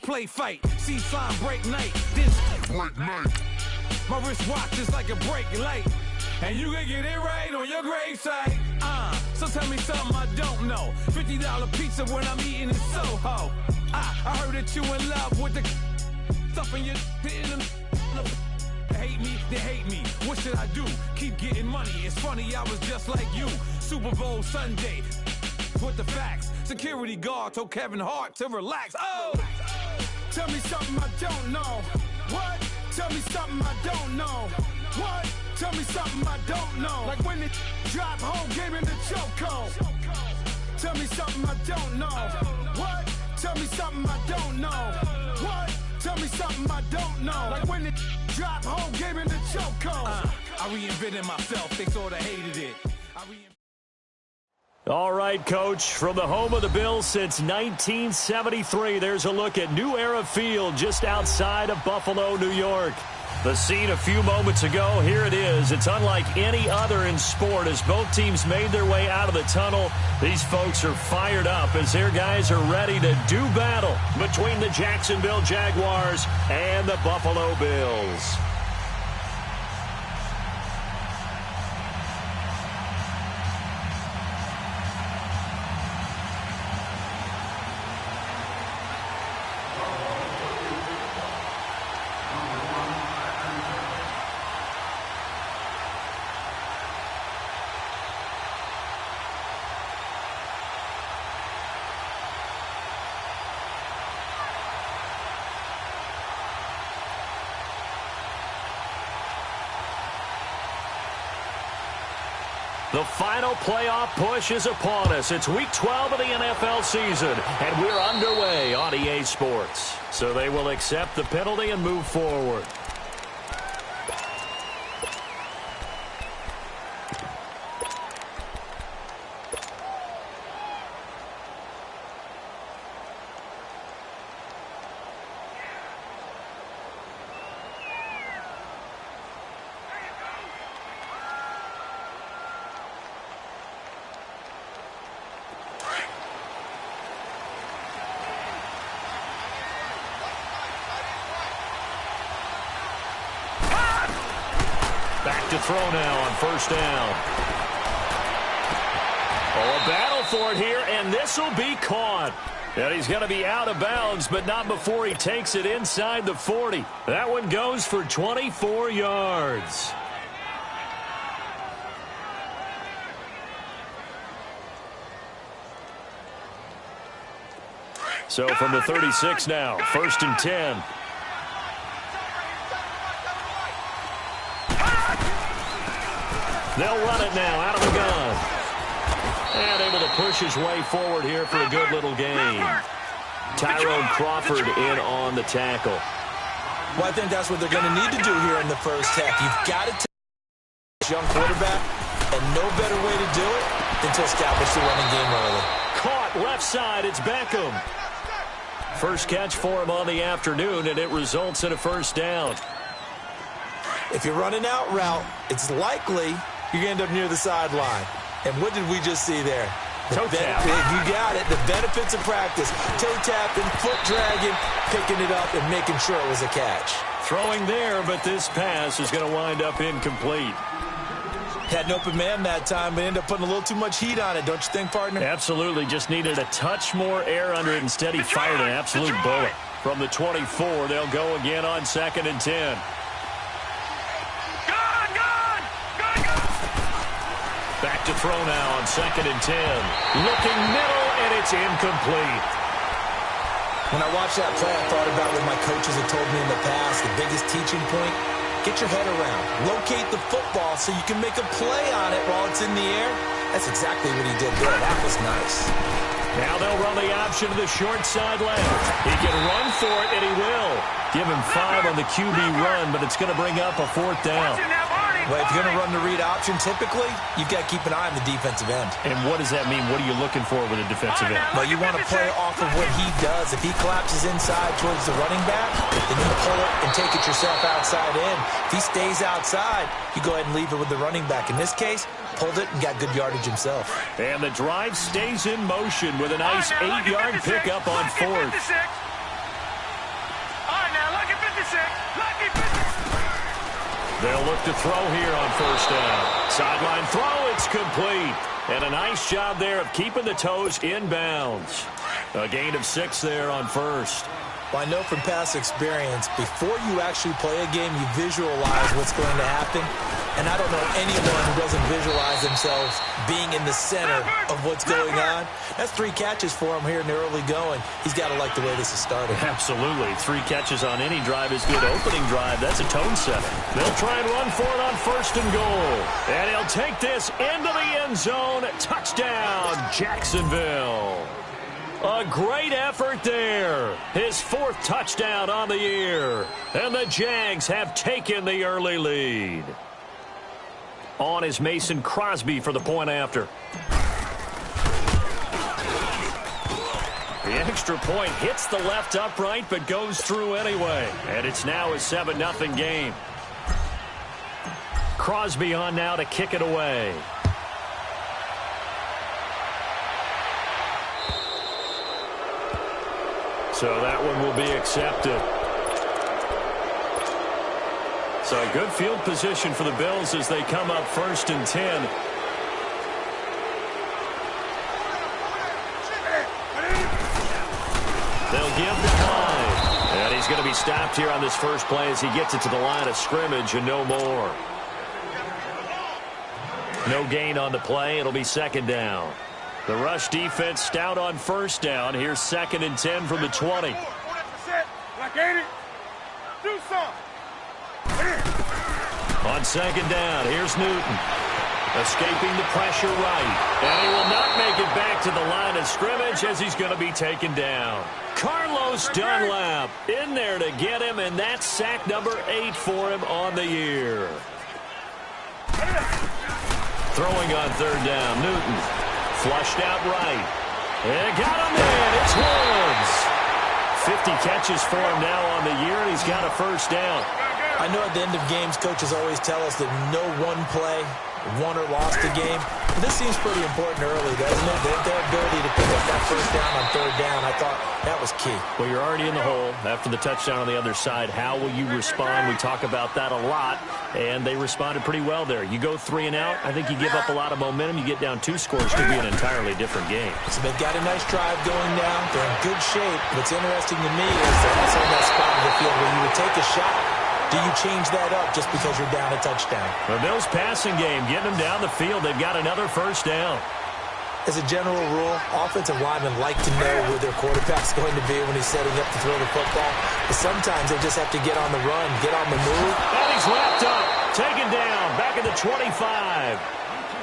play fight. See sign break night. This break night. My wristwatch is like a break light. And you can get it right on your gravesite. So tell me something I don't know. $50 pizza when I'm eating in Soho. I heard that you in love with the stuff in your hate me, they hate me. What should I do? Keep getting money. It's funny, I was just like you. Super Bowl Sunday. With the facts. Security guard told Kevin Hart to relax. Oh! Tell me something I don't know. What? Tell me something I don't know. What? Tell me something I don't know. Like when it drop whole game in the chokehold. Tell me something I don't know. What? Tell me something I don't know. What? Tell me something I don't know. Like when it drop whole game in the chokehold. I reinvented myself. They sort of hated it. All right, Coach, from the home of the Bills since 1973, there's a look at New Era Field just outside of Buffalo, New York. The scene a few moments ago, here it is. It's unlike any other in sport as both teams made their way out of the tunnel. These folks are fired up as their guys are ready to do battle between the Jacksonville Jaguars and the Buffalo Bills. The final playoff push is upon us. It's Week 12 of the NFL season, and we're underway on EA Sports. So they will accept the penalty and move forward. Back to throw now on first down. Oh, a battle for it here, and this will be caught. And he's going to be out of bounds, but not before he takes it inside the 40. That one goes for 24 yards. So from the 36 now, 1st and 10. They'll run it now out of the gun. And able to push his way forward here for a good little gain. Tyrone Crawford in on the tackle. Well, I think that's what they're going to need to do here in the first half. You've got to take this young quarterback, and no better way to do it than to establish the running game early. Caught left side. It's Beckham. First catch for him on the afternoon, and it results in a first down. If you're running out route, it's likely you're going to end up near the sideline. And what did we just see there? Toe tap. You got it. The benefits of practice. Toe tapping, foot dragging, picking it up, and making sure it was a catch. Throwing there, but this pass is going to wind up incomplete. Had an open man that time, but ended up putting a little too much heat on it, don't you think, partner? Absolutely. Just needed a touch more air under it. Instead, he fired an absolute bullet. From the 24, they'll go again on 2nd and 10. Back to throw now on 2nd and 10. Looking middle, and it's incomplete. When I watched that play, I thought about what my coaches had told me in the past. The biggest teaching point, get your head around. Locate the football so you can make a play on it while it's in the air. That's exactly what he did there. That was nice. Now they'll run the option to the short side left. He can run for it, and he will. Give him 5 on the QB run, but it's going to bring up a 4th down. Well, if you're going to run the read option, typically, you've got to keep an eye on the defensive end. And what does that mean? What are you looking for with a defensive end? Well, you want to play off of what he does. If he collapses inside towards the running back, then you pull it and take it yourself outside in. If he stays outside, you go ahead and leave it with the running back. In this case, pulled it and got good yardage himself. And the drive stays in motion with a nice 8-yard pickup on 4th. They'll look to throw here on first down. Sideline throw, it's complete. And a nice job there of keeping the toes in bounds. A gain of 6 there on first. Well, I know from past experience, before you actually play a game, you visualize what's going to happen. And I don't know anyone who doesn't visualize themselves being in the center of what's going on. That's 3 catches for him here in the early going. He's got to like the way this is starting. Absolutely. 3 catches on any drive is good. Opening drive, that's a tone setter. They'll try and run for it on first and goal. And he'll take this into the end zone. Touchdown, Jacksonville. A great effort there. His 4th touchdown on the year. And the Jags have taken the early lead. On is Mason Crosby for the point after. The extra point hits the left upright but goes through anyway. And it's now a 7-0 game. Crosby on now to kick it away. So that one will be accepted. So a good field position for the Bills as they come up 1st and 10. They'll give the time. And he's going to be stopped here on this first play as he gets it to the line of scrimmage and no more. No gain on the play. It'll be 2nd down. The rush defense stout on first down. Here's 2nd and 10 from the 20. On 2nd down, here's Newton. Escaping the pressure right. And he will not make it back to the line of scrimmage as he's going to be taken down. Carlos Dunlap in there to get him, and that's sack number 8 for him on the year. Throwing on 3rd down, Newton. Flushed out right. And got him in. It's Woods. 50 catches for him now on the year, and he's got a first down. I know at the end of games, coaches always tell us that no one play won or lost a game. But this seems pretty important early, doesn't it? Their ability to pick up that first down on 3rd down, I thought that was key. Well, you're already in the hole after the touchdown on the other side. How will you respond? We talk about that a lot, and they responded pretty well there. You go 3 and out, I think you give up a lot of momentum. You get down 2 scores, could be an entirely different game. So they've got a nice drive going now. They're in good shape. What's interesting to me is they're also in that spot of the field where you would take a shot. Do you change that up just because you're down a touchdown? The Bills passing game, getting them down the field. They've got another first down. As a general rule, offensive linemen like to know where their quarterback's going to be when he's setting up to throw the football. But sometimes they just have to get on the run, get on the move. And he's wrapped up, taken down, back at the 25.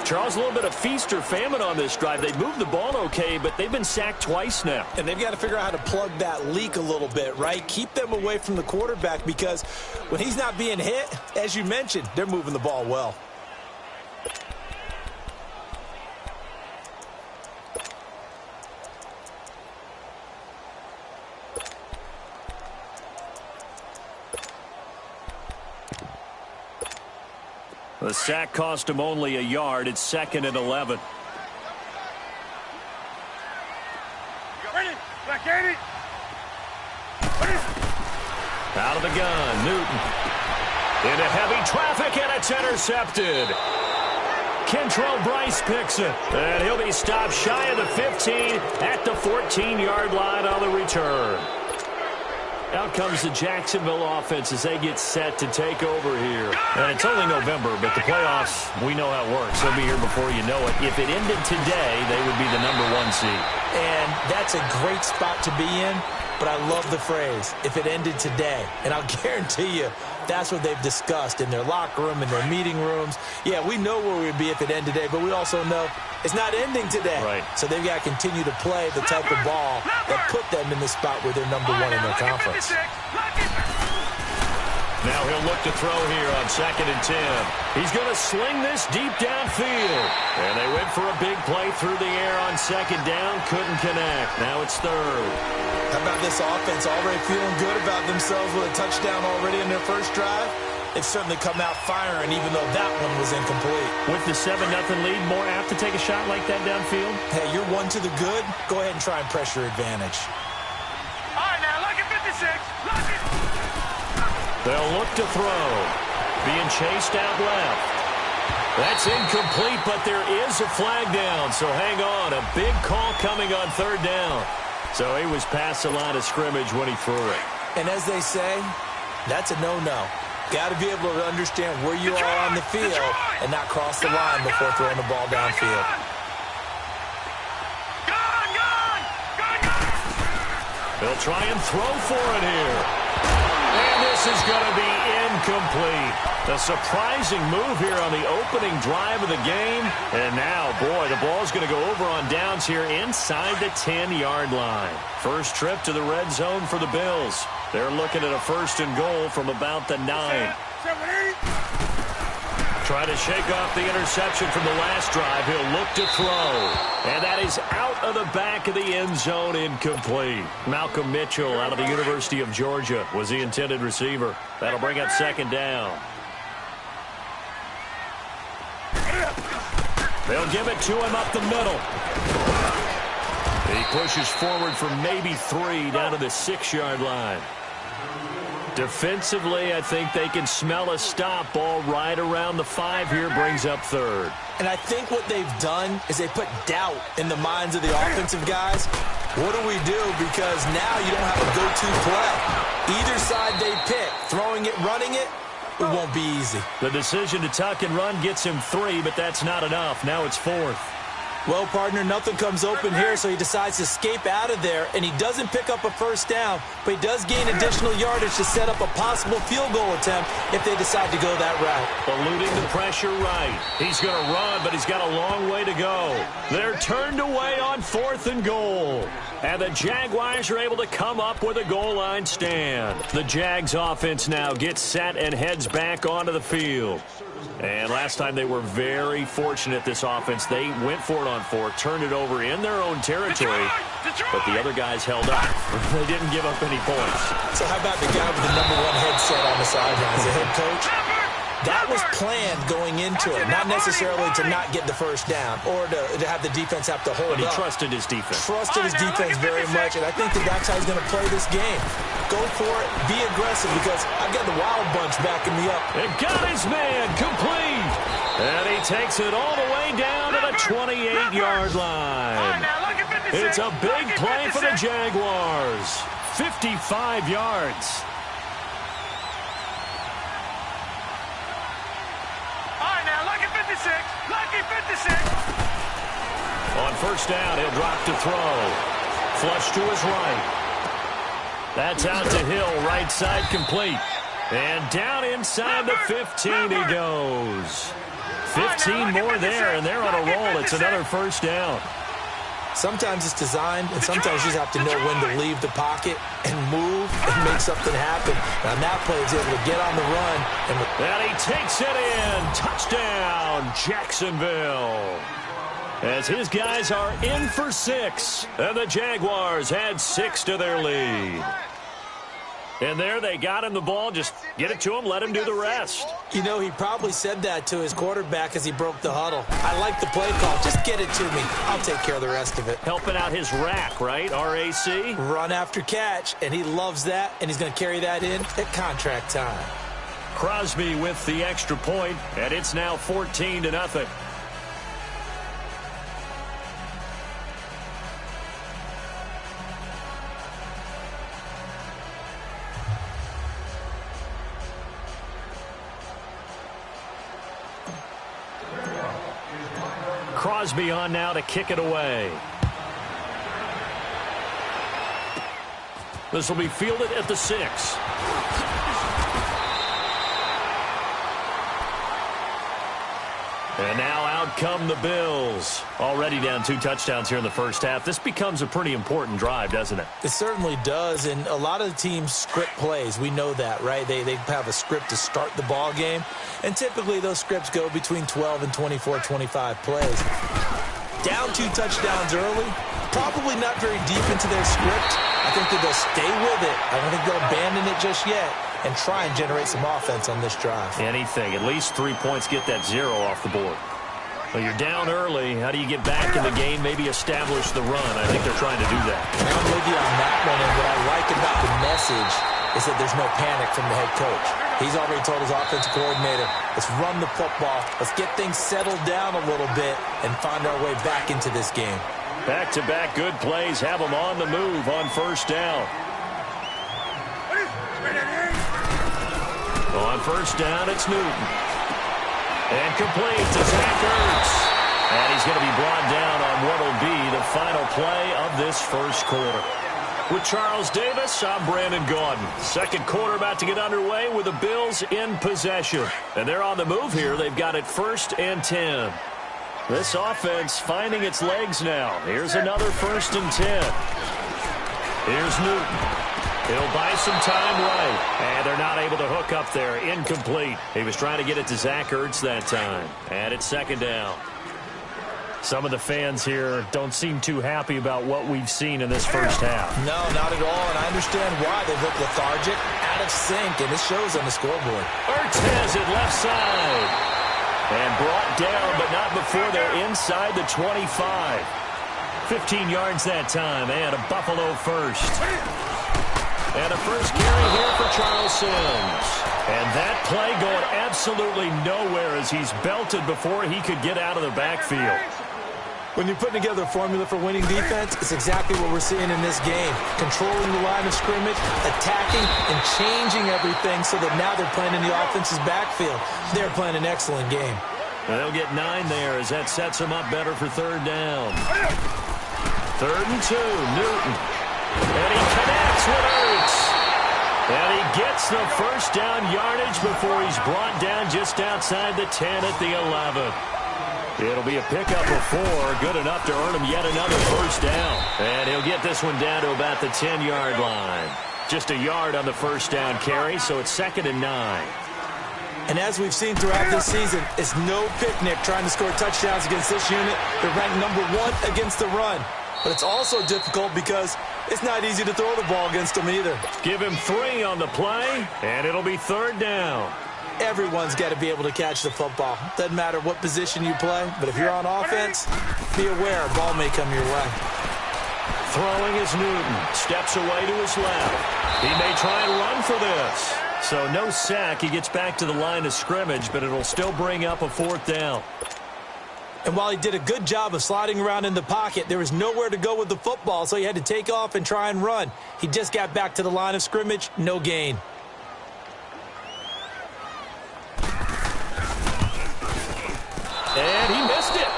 Charles, a little bit of feast or famine on this drive. They moved the ball okay, but they've been sacked twice now. And they've got to figure out how to plug that leak a little bit, right? Keep them away from the quarterback because when he's not being hit, as you mentioned, they're moving the ball well. The sack cost him only a yard. It's 2nd and 11. Out of the gun, Newton. Into heavy traffic, and it's intercepted. Kentrell Brice picks it. And he'll be stopped shy of the 15 at the 14-yard line on the return. Out comes the Jacksonville offense as they get set to take over here. And it's only November, but the playoffs, we know how it works. They'll be here before you know it. If it ended today, they would be the #1 seed. And that's a great spot to be in, but I love the phrase, if it ended today. And I'll guarantee you, that's what they've discussed in their locker room, in their meeting rooms. Yeah, we know where we would be if it ended today, but we also know it's not ending today. Right. So they've got to continue to play the type of ball that put them in the spot where they're #1 in their conference. Now he'll look to throw here on 2nd and 10. He's going to sling this deep downfield. And they went for a big play through the air on 2nd down. Couldn't connect. Now it's 3rd. How about this offense already feeling good about themselves with a touchdown already in their first drive? They've certainly come out firing, even though that one was incomplete. With the 7-0 lead, more apt to take a shot like that downfield? Hey, you're 1 to the good. Go ahead and try and pressure advantage. All right, now, look at 56. Look it. They'll look to throw. being chased out left. That's incomplete, but there is a flag down, so hang on. A big call coming on third down. So he was past the line of scrimmage when he threw it. And as they say, that's a no-no. Got to be able to understand where you are on the field and not cross the line before throwing the ball downfield. They'll try and throw for it here. And this is going to be incomplete. A surprising move here on the opening drive of the game. And now, boy, the ball's going to go over on downs here inside the 10-yard line. First trip to the red zone for the Bills. They're looking at a first and goal from about the 9. Trying to shake off the interception from the last drive. He'll look to throw. And that is out of the back of the end zone, incomplete. Malcolm Mitchell out of the University of Georgia was the intended receiver. That'll bring up second down. They'll give it to him up the middle. He pushes forward for maybe 3 down to the 6-yard line. Defensively, I think they can smell a stop. Ball right around the 5 here, brings up third. And I think what they've done is they put doubt in the minds of the offensive guys. What do we do? Because now you don't have a go-to play. Either side they pick, throwing it, running it, it won't be easy. The decision to tuck and run gets him 3, but that's not enough. Now it's 4th. Well, partner, nothing comes open here, so he decides to escape out of there, and he doesn't pick up a first down, but he does gain additional yardage to set up a possible field goal attempt if they decide to go that route. Eluding the pressure right. He's going to run, but he's got a long way to go. They're turned away on 4th and goal. And the Jaguars are able to come up with a goal line stand. The Jags offense now gets set and heads back onto the field. And last time they were very fortunate, this offense. They went for it on 4, turned it over in their own territory, but the other guys held up. They didn't give up any points. So how about the guy with the #1 headset on the sidelines, the head coach? That was planned going into it, not necessarily to not get the first down or to have the defense have to hold up. But he trusted his defense. Trusted his defense very much, and I think that's how he's going to play this game. Go for it, be aggressive, because I've got the Wild Bunch backing me up. And got his man complete. And he takes it all the way down to the 28-yard line. It's a big play for the Jaguars. 55 yards. Lucky 56. On first down, he'll drop to throw. Flush to his right. That's out to Hill, right side complete. And down inside the 15 he goes. 15 more there, and they're on a roll. It's another first down. Sometimes it's designed, and sometimes you just have to know when to leave the pocket and move and make something happen. And on that play, he's able to get on the run. And he takes it in. Touchdown, Jacksonville. As his guys are in for 6. And the Jaguars add 6 to their lead. And there they got him the ball. Just get it to him, let him do the rest. You know, he probably said that to his quarterback as he broke the huddle. I like the play call. Just get it to me. I'll take care of the rest of it. Helping out his rack, right? R-A-C? Run after catch, and he loves that, and he's going to carry that in at contract time. Crosby with the extra point, and it's now 14-0. Crosby on now to kick it away. This will be fielded at the 6. And now out come the Bills. Already down 2 touchdowns here in the first half. This becomes a pretty important drive, doesn't it? It certainly does, and a lot of the teams script plays. We know that, right? They have a script to start the ball game, and typically those scripts go between 12 and 24, 25 plays. Down 2 touchdowns early, probably not very deep into their script. I think that they'll stay with it. I don't think they'll abandon it just yet and try and generate some offense on this drive. Anything. At least 3 points, get that 0 off the board. Well, you're down early. How do you get back in the game, maybe establish the run? I think they're trying to do that. And I'm with you on that one, and what I like about the message is that there's no panic from the head coach. He's already told his offensive coordinator, let's run the football, let's get things settled down a little bit and find our way back into this game. Back-to-back good plays have them on the move on first down. On first down, it's Newton. And complete to Zach Ertz. And he's going to be brought down on what will be the final play of this first quarter. With Charles Davis, I'm Brandon Gaudin. Second quarter about to get underway with the Bills in possession. And they're on the move here. They've got it 1st and 10. This offense finding its legs now. Here's another 1st and 10. Here's Newton. He'll buy some time right. And they're not able to hook up there. Incomplete. He was trying to get it to Zach Ertz that time. And it's 2nd down. Some of the fans here don't seem too happy about what we've seen in this first half. No, not at all, and I understand why. They look lethargic, out of sync, and it shows on the scoreboard. Ertz has it left side. And brought down, but not before they're inside the 25. 15 yards that time, and a Buffalo first. And a first carry here for Charles Sims. And that play going absolutely nowhere as he's belted before he could get out of the backfield. When you're putting together a formula for winning defense, it's exactly what we're seeing in this game. Controlling the line of scrimmage, attacking, and changing everything so that now they're playing in the offense's backfield. They're playing an excellent game. And they'll get 9 there as that sets them up better for 3rd down. 3rd and 2, Newton. And he connects with Ertz. And he gets the first down yardage before he's brought down just outside the 10 at the 11. It'll be a pickup of 4, good enough to earn him yet another first down. And he'll get this one down to about the 10-yard line. Just a yard on the first down carry, so it's 2nd and 9. And as we've seen throughout this season, it's no picnic trying to score touchdowns against this unit. They're ranked number 1 against the run. But it's also difficult because it's not easy to throw the ball against them either. Give him 3 on the play, and it'll be 3rd down. Everyone's got to be able to catch the football. Doesn't matter what position you play, but if you're on offense, be aware a ball may come your way. Throwing is Newton. Steps away to his left. He may try and run for this. So no sack. He gets back to the line of scrimmage, but it'll still bring up a 4th down. And while he did a good job of sliding around in the pocket, there was nowhere to go with the football, so he had to take off and try and run. He just got back to the line of scrimmage, no gain. And he missed it.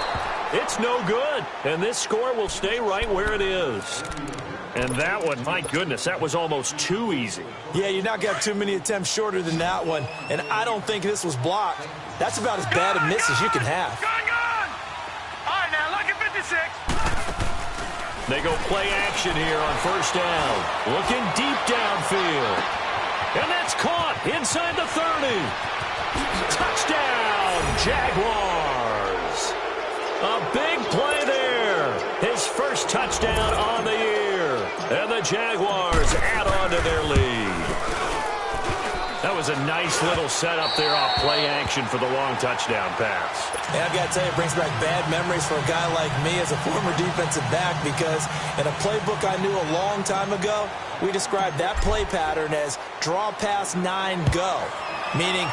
It's no good. And this score will stay right where it is. And that one, my goodness, that was almost too easy. Yeah, you're not got too many attempts shorter than that one. And I don't think this was blocked. That's about as bad a miss as you can have. All right, now look at 56. They go play action here on first down. Looking deep downfield. And that's caught inside the 30. Touchdown, Jaguars. A big play there. His first touchdown on the year. And the Jaguars add on to their lead. That was a nice little setup there off play action for the long touchdown pass. And I've got to tell you, it brings back bad memories for a guy like me as a former defensive back because in a playbook I knew a long time ago, we described that play pattern as draw pass 9 go, meaning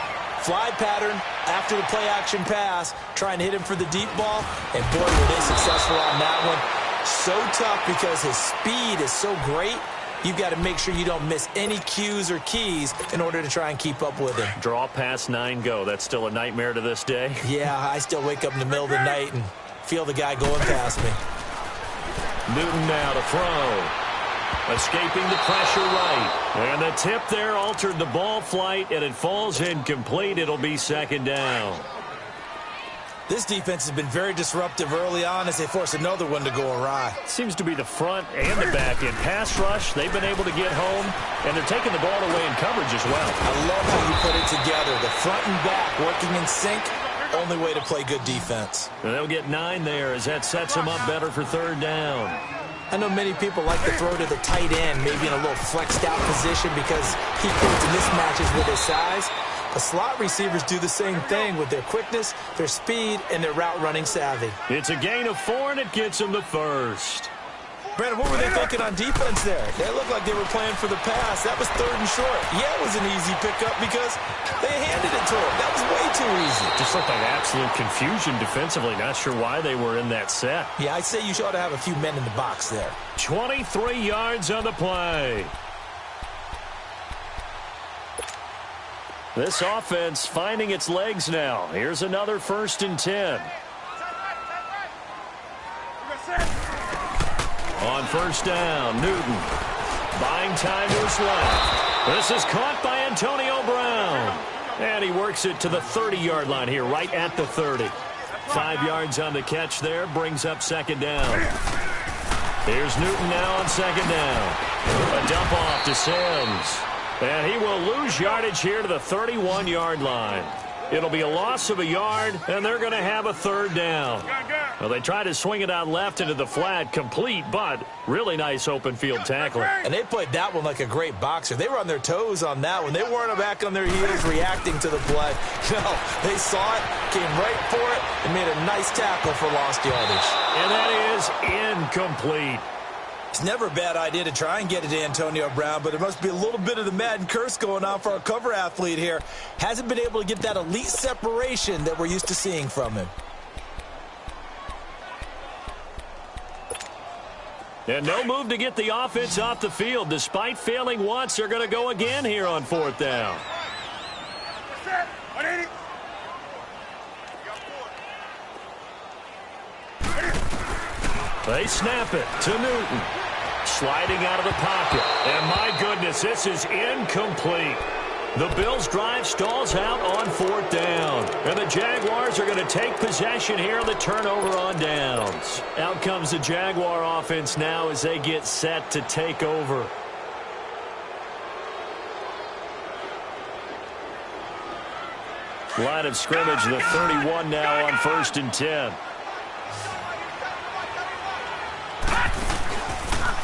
fly pattern after the play action pass, try and hit him for the deep ball, and boy, were they successful on that one. So tough because his speed is so great. You've got to make sure you don't miss any cues or keys in order to try and keep up with him. Draw pass 9 go. That's still a nightmare to this day. Yeah, I still wake up in the middle of the night and feel the guy going past me. Newton now to throw. Escaping the pressure right. And the tip there altered the ball flight, and it falls incomplete. It'll be 2nd down. This defense has been very disruptive early on as they force another one to go awry. Seems to be the front and the back end. Pass rush, they've been able to get home, and they're taking the ball away in coverage as well. I love how you put it together. The front and back working in sync, only way to play good defense. And they'll get 9 there as that sets them up better for 3rd down. I know many people like to throw to the tight end, maybe in a little flexed out position because he creates mismatches with his size. The slot receivers do the same thing with their quickness, their speed, and their route running savvy. It's a gain of 4, and it gets them the first. Brandon, what were they thinking on defense there? They looked like they were playing for the pass. That was 3rd and short. Yeah, it was an easy pickup because they handed it to him. That was way too easy. Just looked like absolute confusion defensively. Not sure why they were in that set. Yeah, I'd say you ought to have a few men in the box there. 23 yards on the play. This offense finding its legs now. Here's another 1st and 10. On 1st down, Newton buying time to his left. This is caught by Antonio Brown. And he works it to the 30-yard line here, right at the 30. 5 yards on the catch there, brings up 2nd down. Here's Newton now on 2nd down. A dump off to Sims. And he will lose yardage here to the 31-yard line. It'll be a loss of a yard, and they're going to have a 3rd down. Well, they tried to swing it out left into the flat, complete, but really nice open field tackling. And they played that one like a great boxer. They were on their toes on that one. They weren't back on their heels reacting to the play. No, they saw it, came right for it, and made a nice tackle for lost yardage. And that is incomplete. It's never a bad idea to try and get it to Antonio Brown, but it must be a little bit of the Madden curse going on for our cover athlete here. Hasn't been able to get that elite separation that we're used to seeing from him. And no move to get the offense off the field. Despite failing once, they're going to go again here on 4th down. They snap it to Newton. Sliding out of the pocket. And my goodness, this is incomplete. The Bills' drive stalls out on 4th down. And the Jaguars are going to take possession here on the turnover on downs. Out comes the Jaguar offense now as they get set to take over. Line of scrimmage, the 31 now on 1st and 10.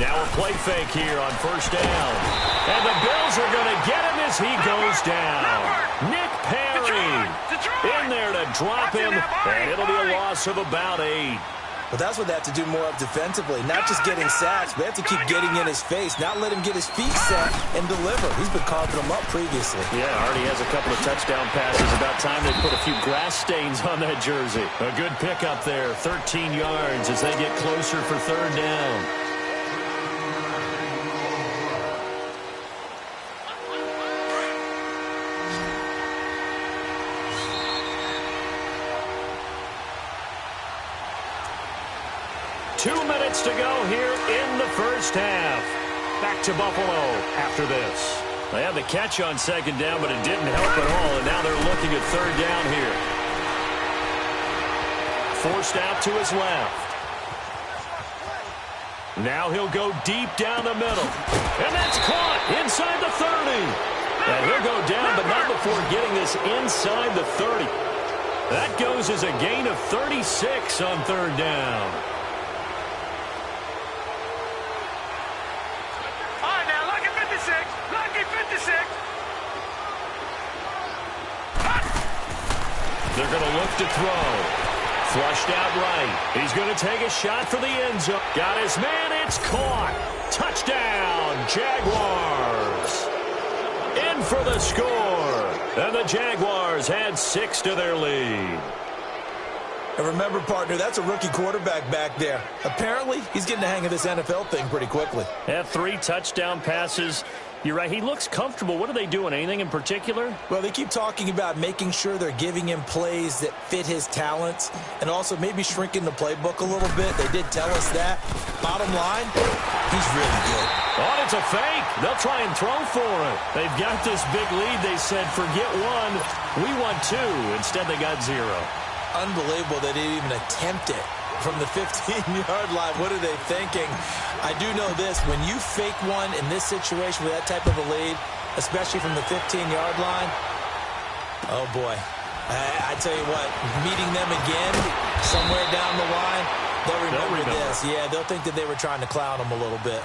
Now a play fake here on 1st down. And the Bills are going to get him as he goes down. Nick Perry in there to drop him, and it'll be a loss of about 8. But that's what they have to do more of defensively. Not just getting sacks, but they have to keep getting in his face, not let him get his feet set and deliver. He's been carving them up previously. Yeah, already has a couple of touchdown passes. About time they put a few grass stains on that jersey. A good pickup there, 13 yards as they get closer for 3rd down. To go here in the 1st half. Back to Buffalo after this. They had the catch on 2nd down, but it didn't help at all, and now they're looking at 3rd down here. Forced out to his left. Now he'll go deep down the middle. And that's caught inside the 30. And he'll go down, but not before getting this inside the 30. That goes as a gain of 36 on 3rd down. They're going to look to throw. Flushed out right. He's going to take a shot for the end zone. Got his man. It's caught. Touchdown, Jaguars. In for the score. And the Jaguars add 6 to their lead. And remember, partner, that's a rookie quarterback back there. Apparently, he's getting the hang of this NFL thing pretty quickly. Had 3 touchdown passes. You're right. He looks comfortable. What are they doing? Anything in particular? Well, they keep talking about making sure they're giving him plays that fit his talents and also maybe shrinking the playbook a little bit. They did tell us that. Bottom line, he's really good. Oh, it's a fake. They'll try and throw for it. They've got this big lead. They said, forget 1. We want 2. Instead, they got 0. Unbelievable they didn't even attempt it from the 15-yard line. What are they thinking? I do know this. When you fake one in this situation with that type of a lead, especially from the 15-yard line, oh, boy. I tell you what, meeting them again somewhere down the line, they'll remember this. Yeah, they'll think that they were trying to clown them a little bit.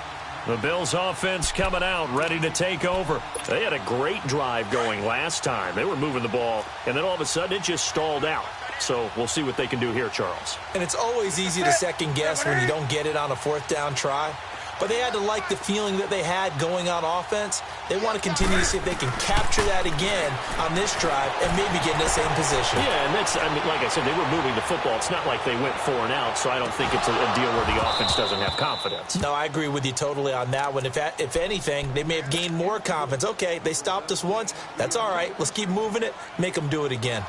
The Bills offense coming out, ready to take over. They had a great drive going last time. They were moving the ball, and then all of a sudden it just stalled out. So we'll see what they can do here, Charles. And it's always easy to second guess when you don't get it on a fourth down try. But they had to like the feeling that they had going on offense. They want to continue to see if they can capture that again on this drive and maybe get in the same position. Yeah, and that's, I mean, like I said, they were moving the football. It's not like they went 4 and out, so I don't think it's a deal where the offense doesn't have confidence. No, I agree with you totally on that one. If anything, they may have gained more confidence. Okay, they stopped us once. That's all right. Let's keep moving it. Make them do it again.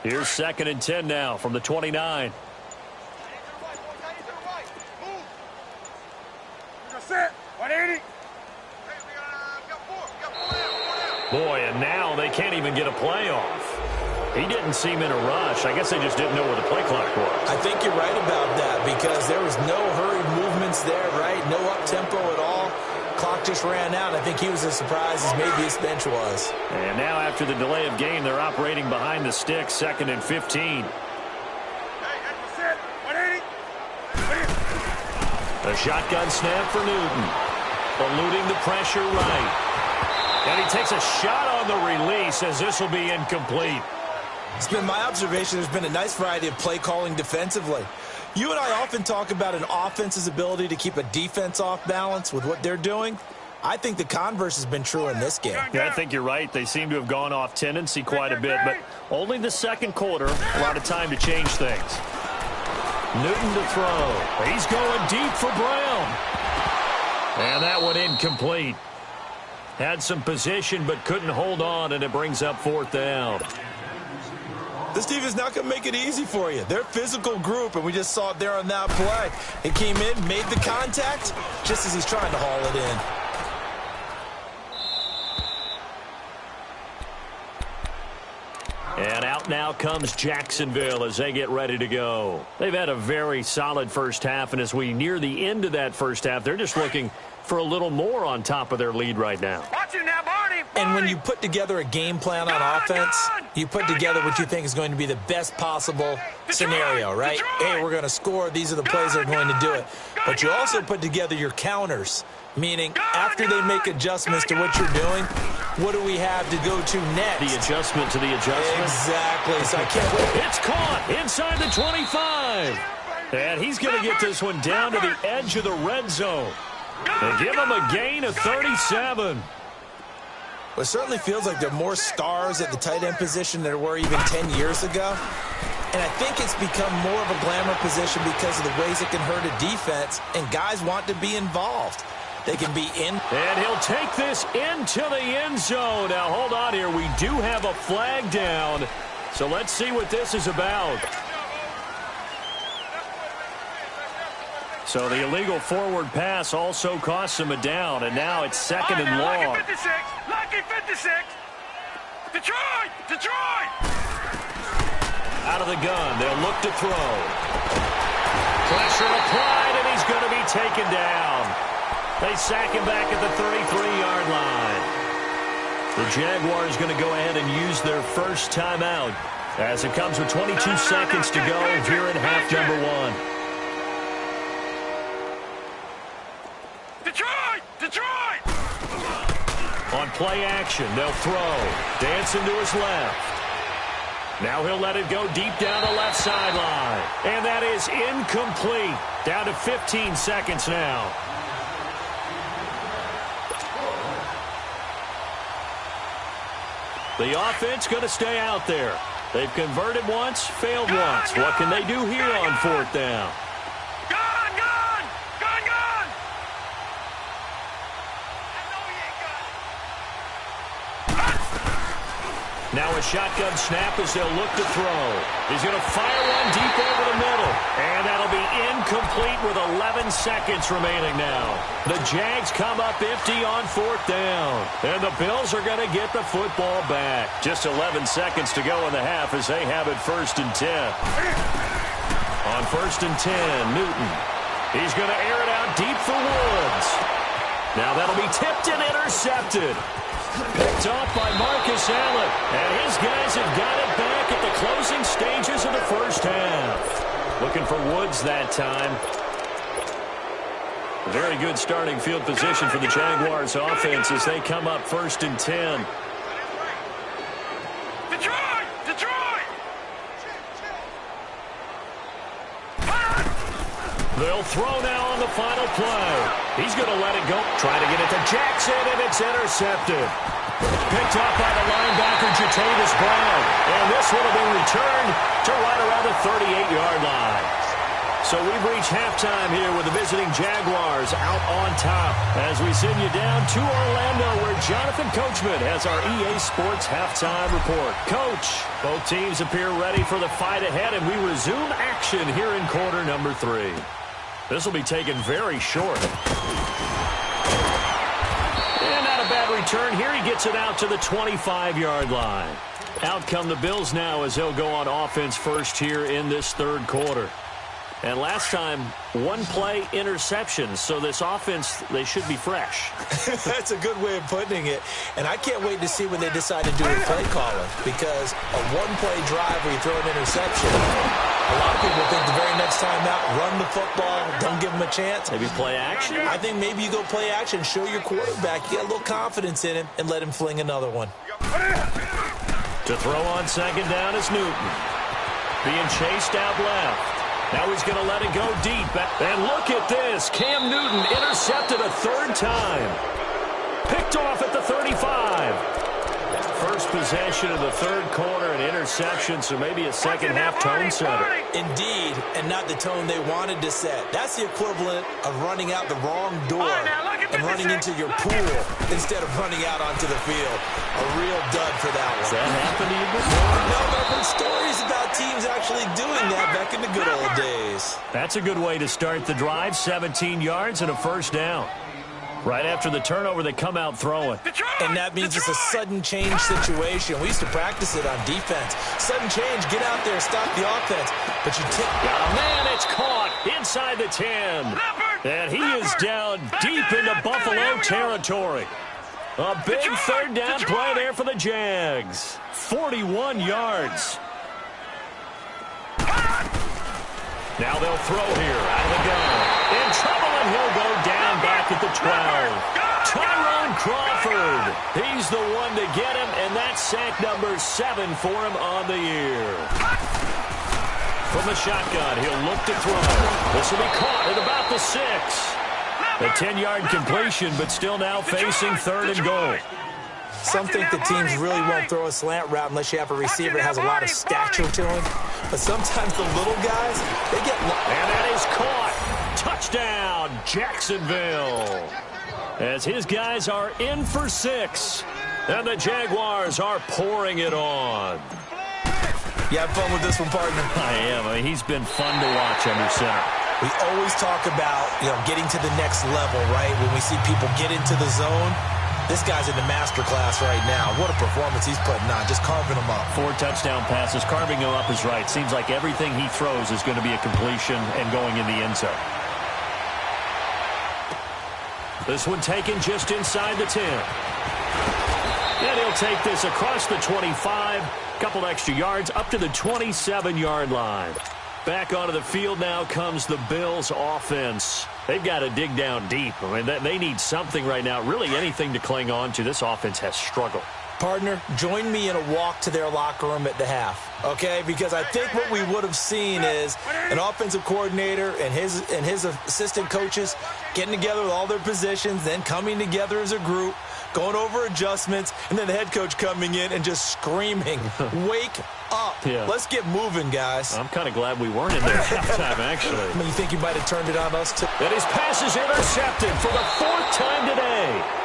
Here's 2nd and 10 now from the 29. Boy, and now they can't even get a play off. He didn't seem in a rush. I guess they just didn't know where the play clock was. I think you're right about that because there was no hurried movements there, right? No up-tempo at all. Clock just ran out. I think he was as surprised as maybe his bench was. And now after the delay of game, they're operating behind the sticks, 2nd and 15. A shotgun snap for Newton. Eluding the pressure right. And he takes a shot on the release as this will be incomplete. It's been my observation there's been a nice variety of play calling defensively. You and I often talk about an offense's ability to keep a defense off balance with what they're doing. I think the converse has been true in this game. Yeah, I think you're right. They seem to have gone off tendency quite a bit, but only the second quarter, a lot of time to change things. Newton to throw. He's going deep for Brown. And that one incomplete. Had some position but couldn't hold on, and it brings up 4th down. This team is not going to make it easy for you. They're a physical group, and we just saw it there on that play. He came in, made the contact, just as he's trying to haul it in. And out now comes Jacksonville as they get ready to go. They've had a very solid first half, and as we near the end of that first half, they're just looking for a little more on top of their lead right now. Watch you now, Barney. And when you put together a game plan on offense, you put together what you think is going to be the best possible scenario, right? Hey, we're going to score. These are the plays that are going to do it. But you also put together your counters, meaning after they make adjustments to what you're doing, what do we have to go to next? The adjustment to the adjustment. Exactly. So I can't wait. It's caught inside the 25. And he's going to get this one down to the edge of the red zone. They give him a gain of 37. Well, it certainly feels like there are more stars at the tight end position than there were even 10 years ago. And I think it's become more of a glamour position because of the ways it can hurt a defense, and guys want to be involved. They can be in. And he'll take this into the end zone. Now, hold on here. We do have a flag down. So let's see what this is about. So the illegal forward pass also costs him a down, and now it's 2nd and long. Lucky 56. Lucky 56. Detroit. Detroit. Out of the gun. They'll look to throw. Pressure applied, and he's going to be taken down. They sack him back at the 33-yard line. The Jaguars going to go ahead and use their first timeout as it comes with 22 seconds to go here in half number 1. Detroit! On play action, they'll throw. Dancing to his left. Now he'll let it go deep down the left sideline. And that is incomplete. Down to 15 seconds now. The offense going to stay out there. They've converted once, failed once. What can they do here on 4th down? Now a shotgun snap as they'll look to throw. He's going to fire one deep over the middle. And that'll be incomplete with 11 seconds remaining now. The Jags come up empty on 4th down. And the Bills are going to get the football back. Just 11 seconds to go in the half as they have it 1st and 10. On 1st and 10, Newton. He's going to air it out deep for Woods. Now that'll be tipped and intercepted. Picked off by Marcus Allen. And his guys have got it back at the closing stages of the first half. Looking for Woods that time. Very good starting field position for the Jaguars offense as they come up 1st and 10. Detroit! Detroit! They'll throw now on the final play. He's going to let it go. Trying to get it to Jackson, and it's intercepted. Picked up by the linebacker, Jatavis Brown. And this one will be returned to right around the 38-yard line. So we've reached halftime here with the visiting Jaguars out on top as we send you down to Orlando where Jonathan Coachman has our EA Sports halftime report. Coach, both teams appear ready for the fight ahead, and we resume action here in quarter number 3. This will be taken very short. And not a bad return here. He gets it out to the 25-yard line. Out come the Bills now as they'll go on offense first here in this third quarter. And last time, one play interception. So this offense, they should be fresh. That's a good way of putting it. And I can't wait to see what they decide to do with play calling. Because a one-play drive where you throw an interception, a lot of people think the very next time out, run the football, don't give them a chance. Maybe play action? I think maybe you go play action, show your quarterback, get a little confidence in him, and let him fling another one. To throw on second down is Newton. Being chased out left. Now he's going to let it go deep. And look at this. Cam Newton intercepted a third time. Picked off at the 35. First possession of the third quarter, an interception, so maybe a second-half tone setter. Indeed, and not the tone they wanted to set. That's the equivalent of running out the wrong door and running into your pool instead of running out onto the field. A real dud for that one. Does that happen to you before? No, I've heard stories about teams actually doing that back in the good old days. That's a good way to start the drive. 17 yards and a first down. Right after the turnover, they come out throwing. And that means it's a sudden change situation. We used to practice it on defense. Sudden change, get out there, stop the offense. But you take... Oh, man, it's caught inside the 10. And he is down deep into Buffalo territory. A big third down play there for the Jags. 41 yards. Now they'll throw here out of the gun. In trouble, and he'll go down back at the 12. Tyrone Crawford. He's the one to get him, and that's sack number 7 for him on the year. From the shotgun, he'll look to throw. This will be caught at about the 6. A 10-yard completion, but still now facing third and goal. Some think the teams really won't throw a slant route unless you have a receiver that has a lot of stature to him. But sometimes the little guys, they get... And that is caught. Touchdown, Jacksonville. As his guys are in for 6. And the Jaguars are pouring it on. You have fun with this one, partner? I am. I mean, he's been fun to watch under center. We always talk about, getting to the next level, right? When we see people get into the zone. This guy's in the master class right now. What a performance he's putting on, just carving them up. 4 touchdown passes. Carving them up is right. Seems like everything he throws is going to be a completion and going in the end zone. This one taken just inside the 10. And he'll take this across the 25. Couple extra yards up to the 27-yard line. Back onto the field now comes the Bills offense. They've got to dig down deep. I mean, they need something right now, really anything to cling on to. This offense has struggled. Partner, join me in a walk to their locker room at the half, okay? Because I think what we would have seen is an offensive coordinator and his assistant coaches getting together with all their positions, then coming together as a group, going over adjustments, and then the head coach coming in and just screaming, wake up. Yeah. Let's get moving, guys. I'm kind of glad we weren't in there at halftime, actually. I mean, you think you might have turned it on us, too? And his pass is intercepted for the 4th time today.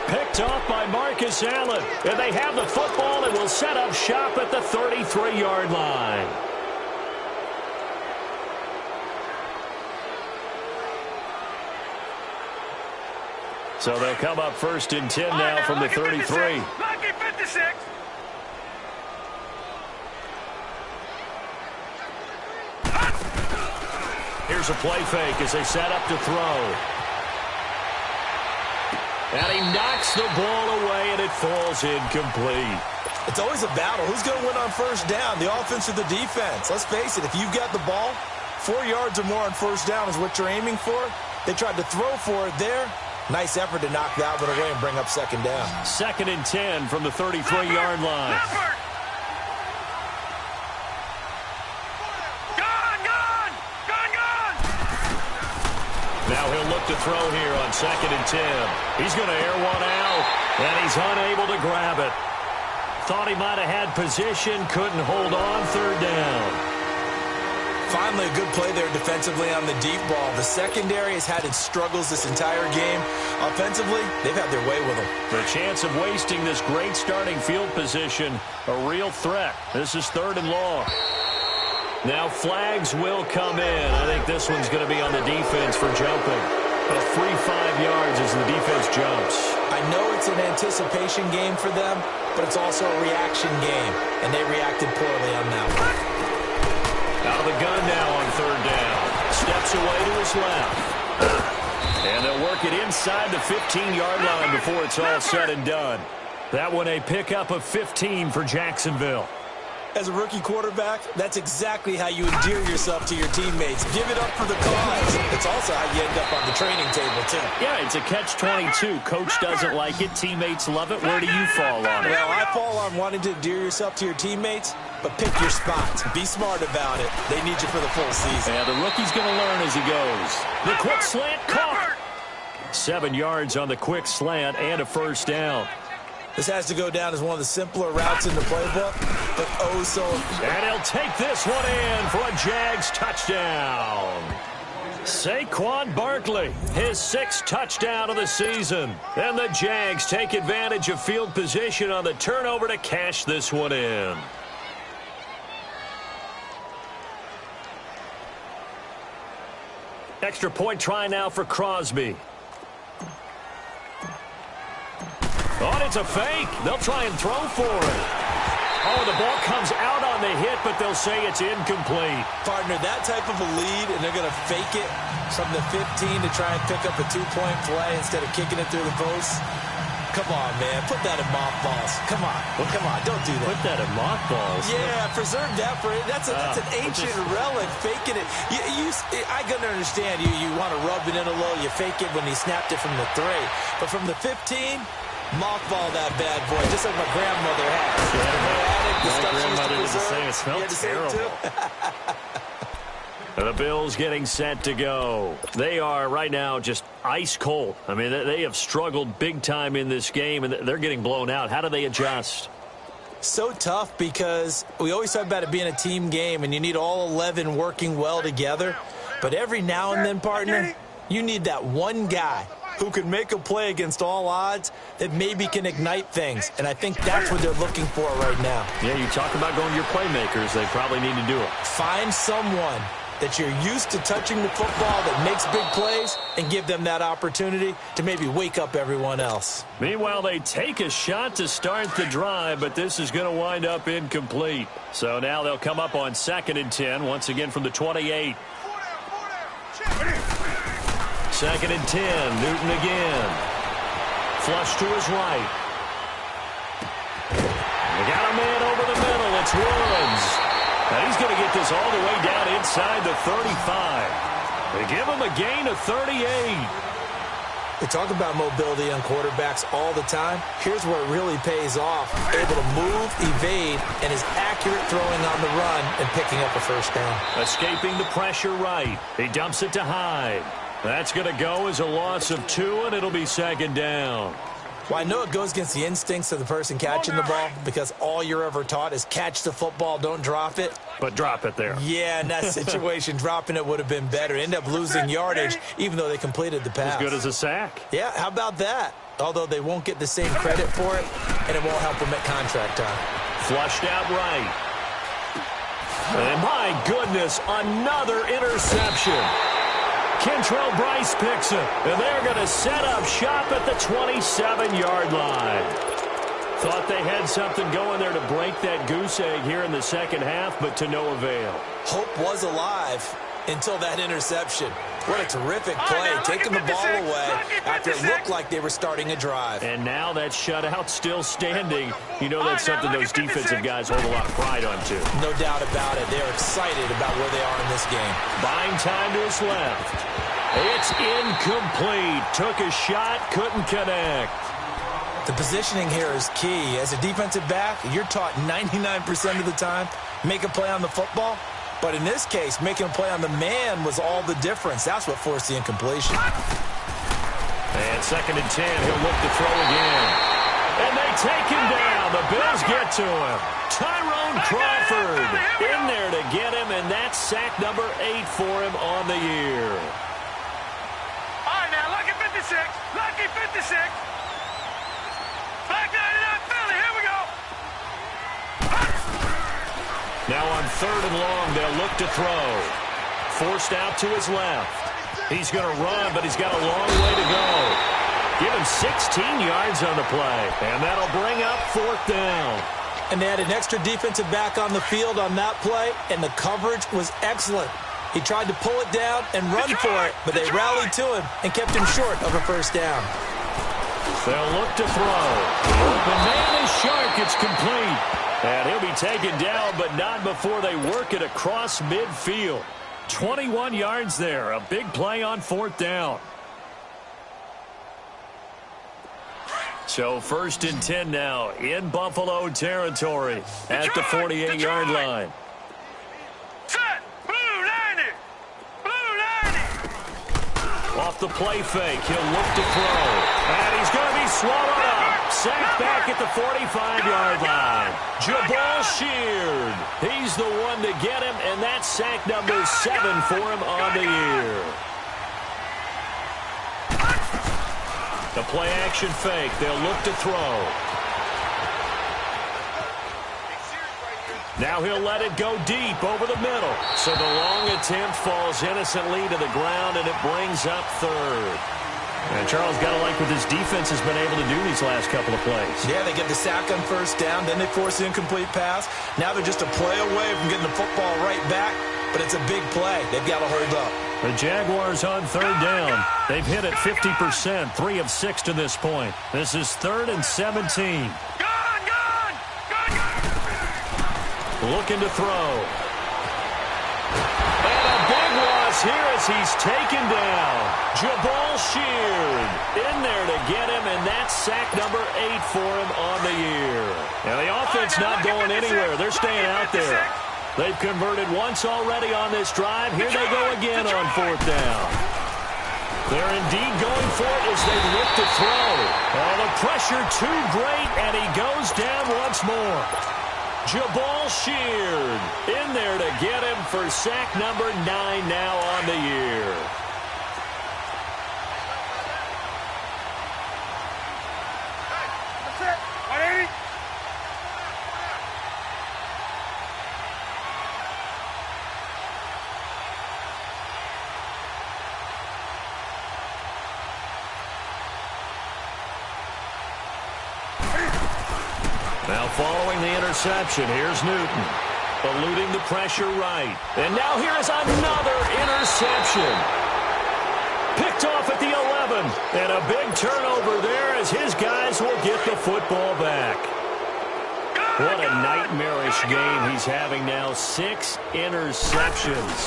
Picked off by Marcus Allen. And they have the football and will set up shop at the 33-yard line. So they'll come up 1st and 10 now from the 33. Lucky 56. Here's a play fake as they set up to throw. And he knocks the ball away, and it falls incomplete. It's always a battle. Who's going to win on first down, the offense or the defense? Let's face it, if you've got the ball, 4 yards or more on first down is what you're aiming for. They tried to throw for it there. Nice effort to knock that one away and bring up second down. 2nd and 10 from the 33-yard line. Now he'll look to throw here on 2nd and 10. He's going to air one out, and he's unable to grab it. Thought he might have had position, couldn't hold on, 3rd down. Finally, a good play there defensively on the deep ball. The secondary has had its struggles this entire game. Offensively, they've had their way with them. The chance of wasting this great starting field position, a real threat. This is 3rd and long. Now flags will come in. I think this one's going to be on the defense for jumping. A free 5 yards as the defense jumps. I know it's an anticipation game for them, but it's also a reaction game, and they reacted poorly on that one. Out of the gun now on 3rd down. Steps away to his left. And they'll work it inside the 15-yard line before it's all said and done. That one a pickup of 15 for Jacksonville. As a rookie quarterback, that's exactly how you endear yourself to your teammates. Give it up for the cause. It's also how you end up on the training table, too. Yeah, it's a catch-22. Coach doesn't like it. Teammates love it. Where do you fall on it? Well, I fall on wanting to endear yourself to your teammates, but pick your spots. Be smart about it. They need you for the full season. Yeah, the rookie's going to learn as he goes. The quick slant caught. 7 yards on the quick slant and a first down. This has to go down as one of the simpler routes in the playbook, but oh so... And he'll take this one in for a Jags touchdown. Saquon Barkley, his 6th touchdown of the season. And the Jags take advantage of field position on the turnover to cash this one in. Extra point try now for Crosby. Oh, it's a fake. They'll try and throw for it. Oh, the ball comes out on the hit, but they'll say it's incomplete. Partner, that type of a lead, and they're going to fake it from the 15 to try and pick up a 2-point play instead of kicking it through the post. Come on, man. Put that in mothballs. Come on. Well, come on. Don't do that. Put that in mothballs? Yeah, preserve that for it. That's an ancient relic. Faking it. I can understand. You want to rub it in a little. You fake it when he snapped it from the 3. But from the 15... mothball that bad boy, just like my grandmother had. My grandmother did the same. It smelled terrible. The Bills getting set to go. They are right now just ice cold. I mean, they have struggled big time in this game, and they're getting blown out. How do they adjust? So tough because we always talk about it being a team game, and you need all 11 working well together. But every now and then, partner, you need that one guy who can make a play against all odds that maybe can ignite things. And I think that's what they're looking for right now. Yeah, you talk about going to your playmakers. They probably need to do it. Find someone that you're used to touching the football that makes big plays and give them that opportunity to maybe wake up everyone else. Meanwhile, they take a shot to start the drive, but this is going to wind up incomplete. So now they'll come up on 2nd and 10, once again from the 28. 2nd and 10, Newton again. Flush to his right. They got a man over the middle. It's Woods. And he's going to get this all the way down inside the 35. They give him a gain of 38. They talk about mobility on quarterbacks all the time. Here's where it really pays off. Able to move, evade, and is accurate throwing on the run and picking up a first down. Escaping the pressure right. He dumps it to Hyde. That's going to go as a loss of 2, and it'll be 2nd down. Well, I know it goes against the instincts of the person catching the ball because all you're ever taught is catch the football, don't drop it. But drop it there. Yeah, in that situation, dropping it would have been better. End up losing yardage, even though they completed the pass. As good as a sack. Yeah, how about that? Although they won't get the same credit for it, and it won't help them at contract time. Flushed out right. And my goodness, another interception. Kentrell Brice picks it, and they're going to set up shop at the 27-yard line. Thought they had something going there to break that goose egg here in the second half, but to no avail. Hope was alive until that interception. What a terrific play, taking the ball away after it looked like they were starting a drive. And now that shutout still standing. You know that's something those defensive guys hold a lot of pride on, too. No doubt about it. They're excited about where they are in this game. Buying time to his left. It's incomplete. Took a shot, couldn't connect. The positioning here is key. As a defensive back, you're taught 99% of the time, make a play on the football. But in this case, making a play on the man was all the difference. That's what forced the incompletion. And 2nd and 10, he'll look to throw again. And they take him down. The Bills get to him. Tyrone Crawford in there to get him, and that's sack number 8 for him on the year. All right, now, lucky 56. Lucky 56. Back 99 Philly. Here we go. Now on 3rd and long, they'll look to throw. Forced out to his left. He's going to run, but he's got a long way to go. Give him 16 yards on the play, and that'll bring up 4th down. And they had an extra defensive back on the field on that play, and the coverage was excellent. He tried to pull it down and run for it, but they rallied to him and kept him short of a 1st down. They'll look to throw. The man is sharp. It's complete. And he'll be taken down, but not before they work it across midfield. 21 yards there. A big play on 4th down. So 1st and 10 now in Buffalo territory at the 48-yard line. Set. Blue 90. Blue 90. Off the play fake, he'll look to throw. And he's going to be swallowed up. Sacked back at the 45-yard line. Jabal Sheard. He's the one to get him, and that's sack number 7 for him on the year. The play-action fake. They'll look to throw. Now he'll let it go deep over the middle. So the long attempt falls innocently to the ground, and it brings up 3rd. And Charles, got to like what this defense has been able to do these last couple of plays. Yeah, they get the sack on 1st down, then they force the incomplete pass. Now they're just a play away from getting the football right back, but it's a big play. They've got to hold up. The Jaguars on 3rd down. They've hit it 50%, 3 of 6 to this point. This is 3rd and 17. Looking to throw. And a big loss here as he's taken down. Jabal Sheard in there to get him, and that's sack number 8 for him on the year. Now the offense not going anywhere. They're staying out there. They've converted once already on this drive. Here they go again on 4th down. They're indeed going for it as they look to throw. Oh, the pressure too great, and he goes down once more. Jabal Sheard in there to get him for sack number 9 now on the year. That's it. 180. Now following the interception, here's Newton. Eluding the pressure right. And now here's another interception. Picked off at the 11. And a big turnover there as his guys will get the football back. What a nightmarish game he's having now. 6 interceptions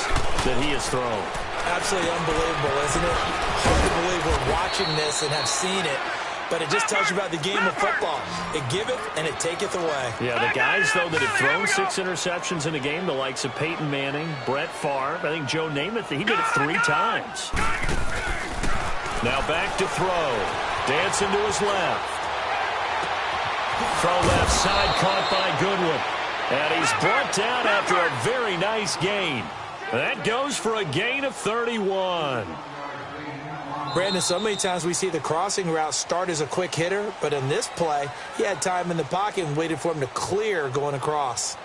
that he has thrown. Absolutely unbelievable, isn't it? Hard to believe we're watching this and have seen it. But it just tells you about the game of football. It giveth and it taketh away. Yeah, the guys, though, that have thrown 6 interceptions in a game, the likes of Peyton Manning, Brett Favre, I think Joe Namath, he did it 3 times. Now back to throw. Dancing to his left. Throw left side caught by Goodwin. And he's brought down after a very nice gain. That goes for a gain of 31. Brandon, so many times we see the crossing route start as a quick hitter, but in this play, he had time in the pocket and waited for him to clear going across.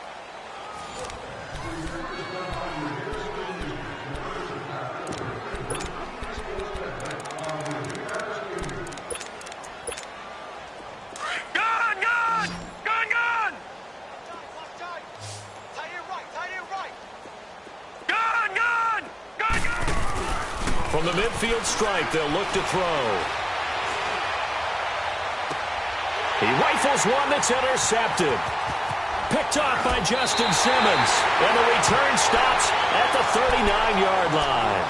From the midfield stripe, they'll look to throw. He rifles one that's intercepted. Picked off by Justin Simmons. And the return stops at the 39-yard line.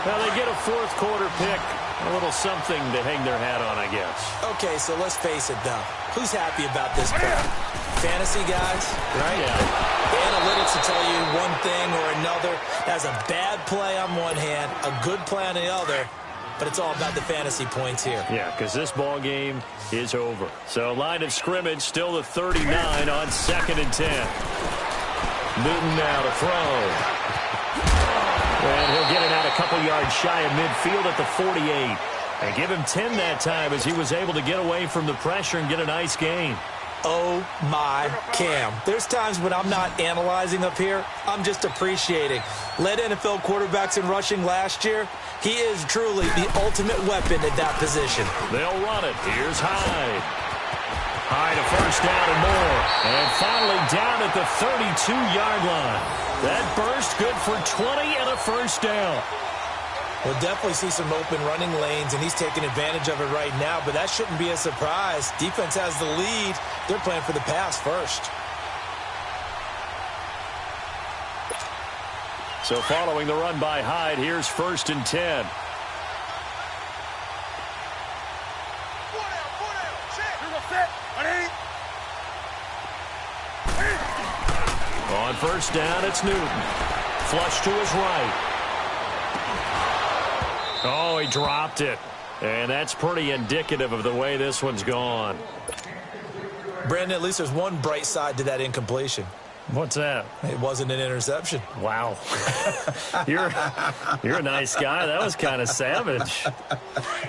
Well, they get a fourth quarter pick. A little something to hang their hat on, I guess. Okay, so let's face it, though. Who's happy about this play? Fantasy guys, right? Yeah. Analytics will tell you one thing or another. That's a bad play on one hand, a good play on the other. But it's all about the fantasy points here. Yeah, because this ball game is over. So line of scrimmage still the 39 on 2nd and 10. Newton now to throw. And he'll get it out a couple yards shy of midfield at the 48. And give him 10 that time as he was able to get away from the pressure and get a nice gain. Oh, my Cam. There's times when I'm not analyzing up here. I'm just appreciating. Led NFL quarterbacks in rushing last year. He is truly the ultimate weapon at that position. They'll run it. Here's Hyde. Hyde a first down and more. And finally down at the 32-yard line. That burst good for 20 and a first down. We'll definitely see some open running lanes, and he's taking advantage of it right now, but that shouldn't be a surprise. Defense has the lead. They're playing for the pass first. So following the run by Hyde, here's 1st and 10. On first down, it's Newton. Flush to his right. Oh, he dropped it. And that's pretty indicative of the way this one's gone. Brandon, at least there's one bright side to that incompletion. What's that? It wasn't an interception. Wow. You're a nice guy. That was kind of savage.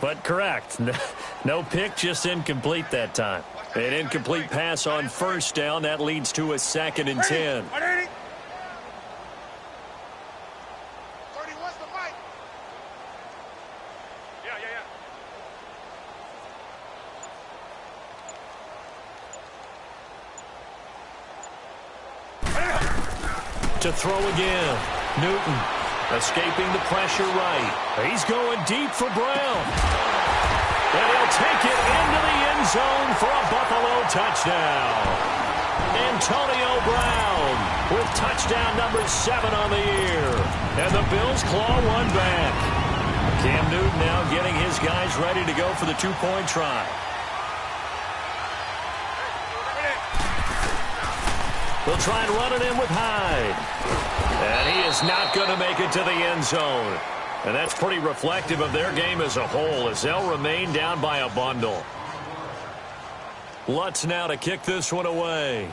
But correct. No pick, just incomplete that time. An incomplete pass on first down. That leads to a 2nd and 10. To throw again. Newton escaping the pressure right. He's going deep for Brown. And he'll take it into the end zone for a Buffalo touchdown. Antonio Brown with touchdown number 7 on the year. And the Bills claw one back. Cam Newton now getting his guys ready to go for the two-point try. They'll try and run it in with Hyde. And he is not going to make it to the end zone. And that's pretty reflective of their game as a whole as they'll remain down by a bundle. Lutz now to kick this one away.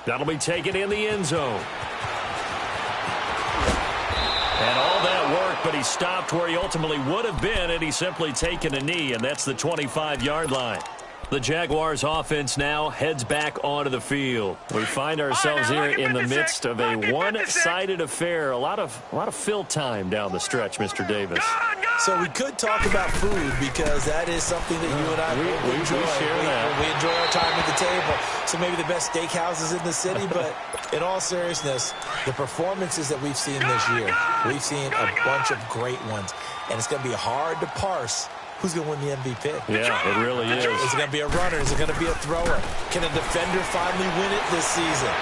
That'll be taken in the end zone. And all that work, but he stopped where he ultimately would have been had he simply taken a knee, and that's the 25-yard line. The Jaguars offense now heads back onto the field. We find ourselves here in the midst of a one-sided affair. A lot of fill time down the stretch, Mr. Davis. So we could talk about food because that is something that you and I enjoy. We enjoy our time at the table. So maybe the best steakhouses in the city, but in all seriousness, the performances that we've seen this year, we've seen a bunch of great ones. And it's going to be hard to parse who's going to win the MVP? Yeah, it really is. Is it going to be a runner? Is it going to be a thrower? Can a defender finally win it this season?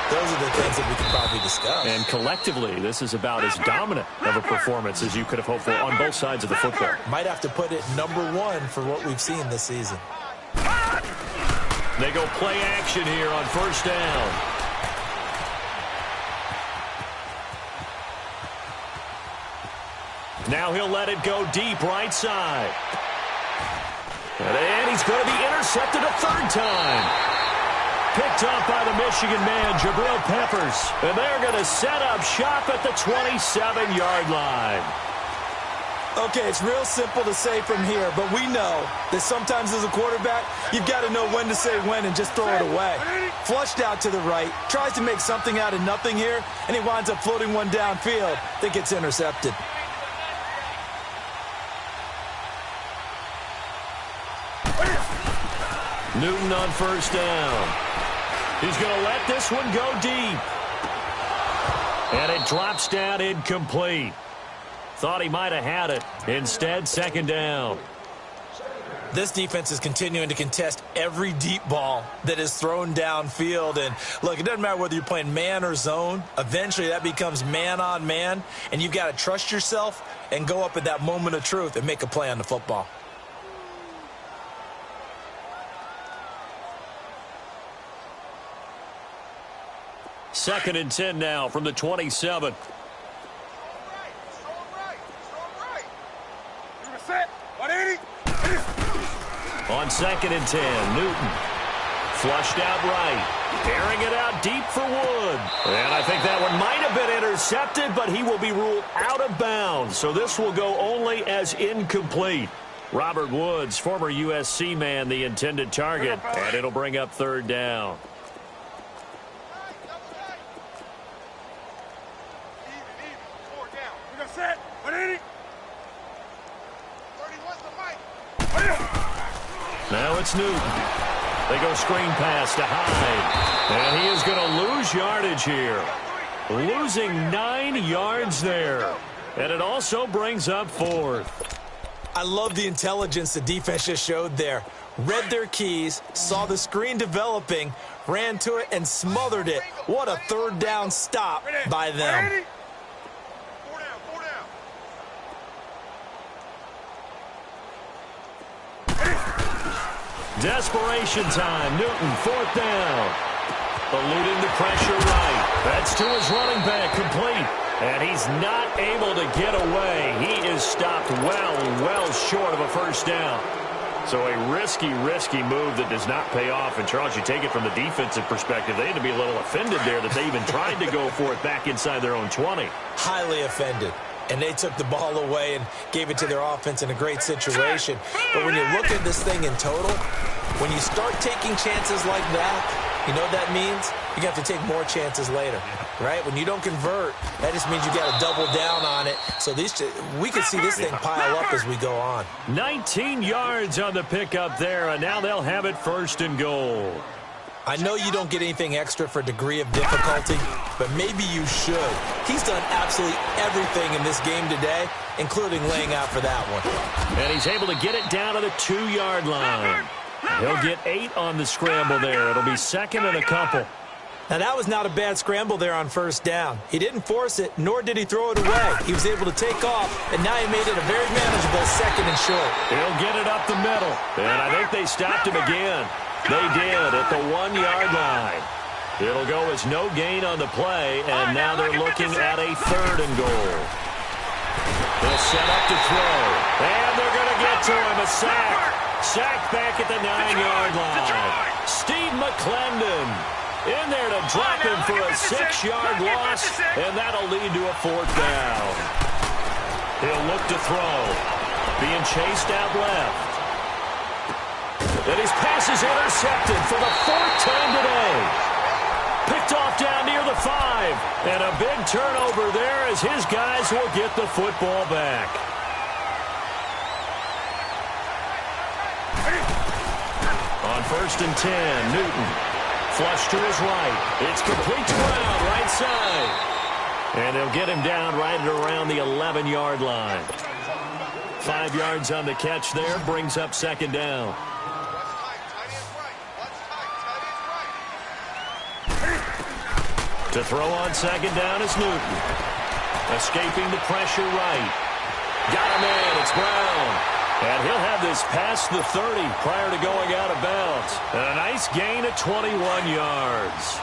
Those are the things that we can probably discuss. And collectively, this is about as dominant of a performance as you could have hoped for on both sides of the football. Might have to put it #1 for what we've seen this season. They go play action here on first down. Now he'll let it go deep right side. And he's going to be intercepted a third time. Picked up by the Michigan man, Jabril Peppers. And they're going to set up shop at the 27-yard line. Okay, it's real simple to say from here, but we know that sometimes as a quarterback, you've got to know when to say when and just throw it away. Flushed out to the right, tries to make something out of nothing here, and he winds up floating one downfield that gets intercepted. Newton on first down. He's going to let this one go deep. And it drops down incomplete. Thought he might have had it. Instead, second down. This defense is continuing to contest every deep ball that is thrown downfield. And, look, it doesn't matter whether you're playing man or zone. Eventually, that becomes man on man. And you've got to trust yourself and go up at that moment of truth and make a play on the football. Second and 10 now from the 27. On second and 10, Newton flushed out right, carrying it out deep for Wood. And I think that one might have been intercepted, but he will be ruled out of bounds. So this will go only as incomplete. Robert Woods, former USC man, the intended target, and it'll bring up third down. Now it's Newton. They go screen pass to Hyde. And he is going to lose yardage here. Losing 9 yards there. And it also brings up fourth. I love the intelligence the defense just showed there. Read their keys, saw the screen developing, ran to it, and smothered it. What a third down stop by them. Desperation time. Newton, fourth down. Eluding the pressure right. That's to his running back, complete. And he's not able to get away. He is stopped well short of a first down. So a risky move that does not pay off. And, Charles, you take it from the defensive perspective. They had to be a little offended there that they even tried to go for it back inside their own 20. Highly offended. And they took the ball away and gave it to their offense in a great situation. But when you look at this thing in total, when you start taking chances like that, you know what that means? You have to take more chances later, right? When you don't convert, that just means you got to double down on it. So we can see this thing pile up as we go on. 19 yards on the pickup there, and now they'll have it first and goal. I know you don't get anything extra for degree of difficulty, but maybe you should. He's done absolutely everything in this game today, including laying out for that one. And he's able to get it down to the 2-yard line. He'll get 8 on the scramble there. It'll be second and a couple. Now, that was not a bad scramble there on first down. He didn't force it, nor did he throw it away. He was able to take off, and now he made it a very manageable second and short. He'll get it up the middle, and I think they stopped him again. They did at the 1-yard line. It'll go as no gain on the play, and now they're looking at a third and goal. They'll set up to throw, and they're going to get to him, a sack. Sack back at the 9-yard line. Steve McClendon in there to drop him for a 6-yard loss, and that'll lead to a fourth down. He'll look to throw, being chased out left. And his pass is intercepted for the 4th time today. Picked off down near the 5. And a big turnover there as his guys will get the football back. On first and 10, Newton. Flush to his right. It's complete to Brown, right side. And they'll get him down right at around the 11-yard line. 5 yards on the catch there, brings up second down. To throw on second down is Newton. Escaping the pressure right. Got him in. It's Brown. And he'll have this past the 30 prior to going out of bounds. And a nice gain of 21 yards.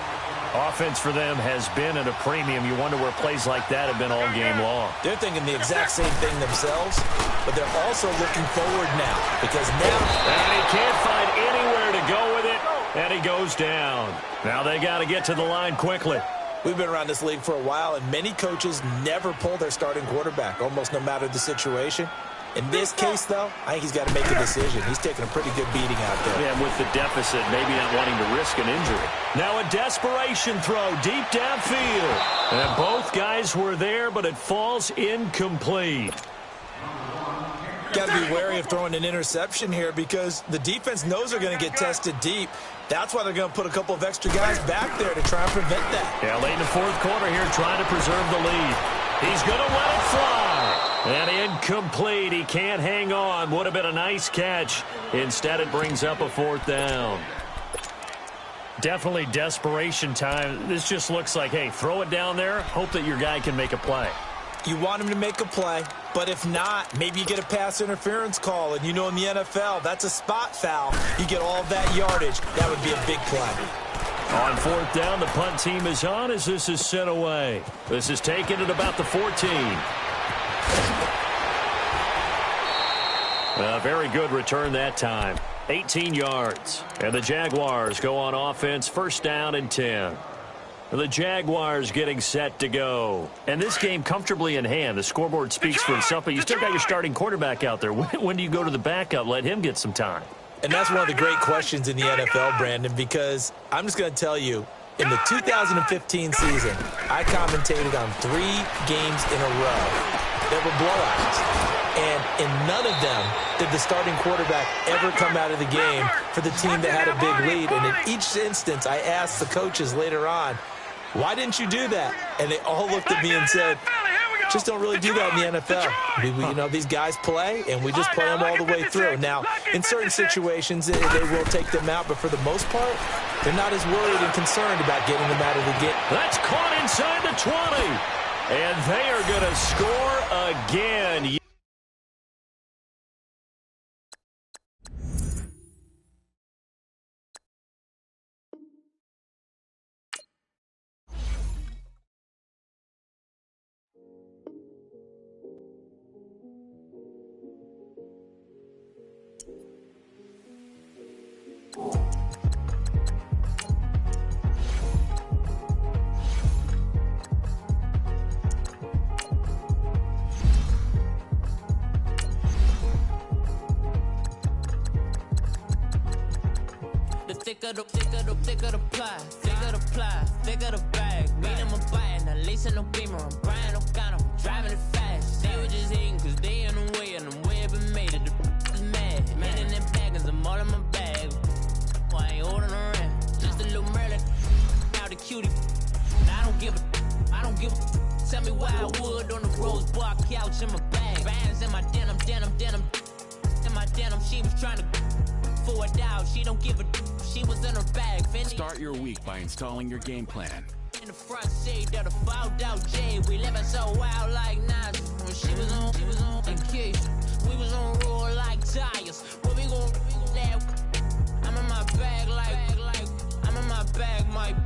Offense for them has been at a premium. You wonder where plays like that have been all game long. They're thinking the exact same thing themselves, but they're also looking forward now. Because now... And he can't find anywhere to go with it, and he goes down. Now they got to get to the line quickly. We've been around this league for a while, and many coaches never pull their starting quarterback, almost no matter the situation. In this case, though, I think he's got to make a decision. He's taking a pretty good beating out there. Yeah, with the deficit, maybe not wanting to risk an injury. Now a desperation throw deep downfield. And both guys were there, but it falls incomplete. Got to be wary of throwing an interception here because the defense knows they're going to get tested deep. That's why they're going to put a couple of extra guys back there to try and prevent that. Yeah, late in the fourth quarter here, trying to preserve the lead. He's going to let it fly. And incomplete. He can't hang on. Would have been a nice catch. Instead, it brings up a fourth down. Definitely desperation time. This just looks like, hey, throw it down there. Hope that your guy can make a play. You want him to make a play, but if not, maybe you get a pass interference call. And you know in the NFL, that's a spot foul. You get all of that yardage. That would be a big play. On fourth down, the punt team is on as this is sent away. This is taken at about the 14. A very good return that time. 18 yards. And the Jaguars go on offense, first down and 10. The Jaguars getting set to go. And this game comfortably in hand. The scoreboard speaks for itself, but you still got your starting quarterback out there. When do you go to the backup? Let him get some time. And that's one of the great questions in the NFL, Brandon, because I'm just going to tell you, in the 2015 season, I commentated on 3 games in a row that were blowouts. And in none of them did the starting quarterback ever come out of the game for the team that had a big lead. And in each instance, I asked the coaches later on, why didn't you do that? And they all looked at me and said, just don't really do that in the NFL. These guys play, and we just play them all the way through. Now, in certain situations, they will take them out, but for the most part, they're not as worried and concerned about getting them out of the game. That's caught inside the 20. And they are going to score again. Thicker the bag. Beat him a bite, now lacing no beamer. I'm Brian O'Connor, driving it fast. They were just hating cause they in the way, and the way I've been made it. The is mad. Man in them baggins, I'm all in my bag. I ain't holding around. Just a little Merlin. Now the cutie. I don't give a. Tell me why I would on the rose bar couch in my bag. Bands in my denim. In my denim, she was trying to for it out. She don't give a. She was in her bag. Start your week by installing your game plan. In the front seat of the fouled out J. We living so wild like Nas. When she was on vacation. We was on roll like tires. What we gon' laugh? I'm in my bag like I'm in my bag, Mike.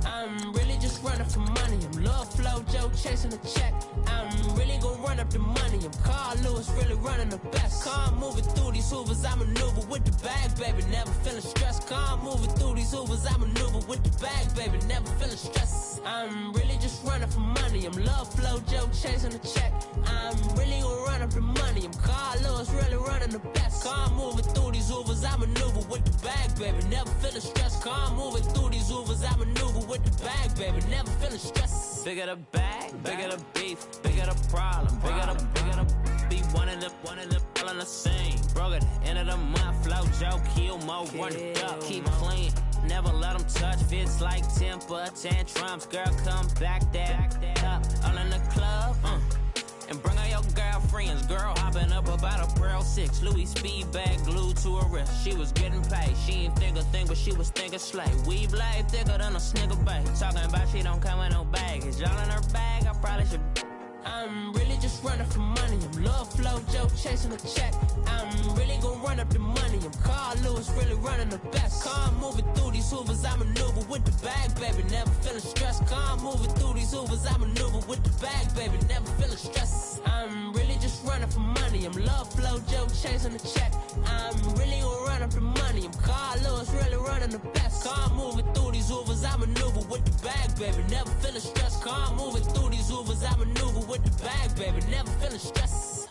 I'm really just running for money. I'm love flow, Joe chasing the check. I'm really gonna run up the money. I'm Carl Lewis, really running the best. Car moving through these hoovers, I maneuver with the bag, baby. Never feeling stressed. Car moving through these hoovers, I maneuver with the bag, baby. Never feeling stressed. I'm really just running for money. I'm love flow, Joe chasing the check. I'm really gonna run up the money. I'm Carl Lewis, really running the best. Car moving through these hoovers, I maneuver with the bag, baby. Never feeling stressed. Car moving through these hoovers, I maneuver with the bag, baby. Never feeling stressed. Bigger the bag, bigger the beef, bigger the problem, bigger the beef. One of them all in the same. Broke at the end of the month, flow, Joe, kill, mo, run it up, keep clean. Never let them touch, fits like temper tantrums. Girl, come back that up, all in the club, and bring all your girlfriends. Girl hopping up about a Pearl 6. Louis speed bag glued to her wrist. She was getting paid. She ain't think a thing, but she was thinking slay. We blade thicker than a snicker bag. Talking about she don't come with no baggage. All in her bag, I probably should. I'm really just running for money. I'm love flow, Joe chasing a check. I'm really gonna run up the money. I'm Carl Lewis, really running the best. Car moving through these hoovers, I maneuver with the bag, baby. Never feeling stressed. Car moving through these hoovers, I maneuver with the bag, baby. Never feeling stressed. I'm really just running for money. I'm love flow, Joe chasing a check. I'm really gonna run up the money. I'm Carl Lewis, really running the best. Car moving through these hoovers, I maneuver with the bag, baby. Never feeling stressed. Car moving through these hoovers, I maneuver with the bag, baby. Never feeling stressed.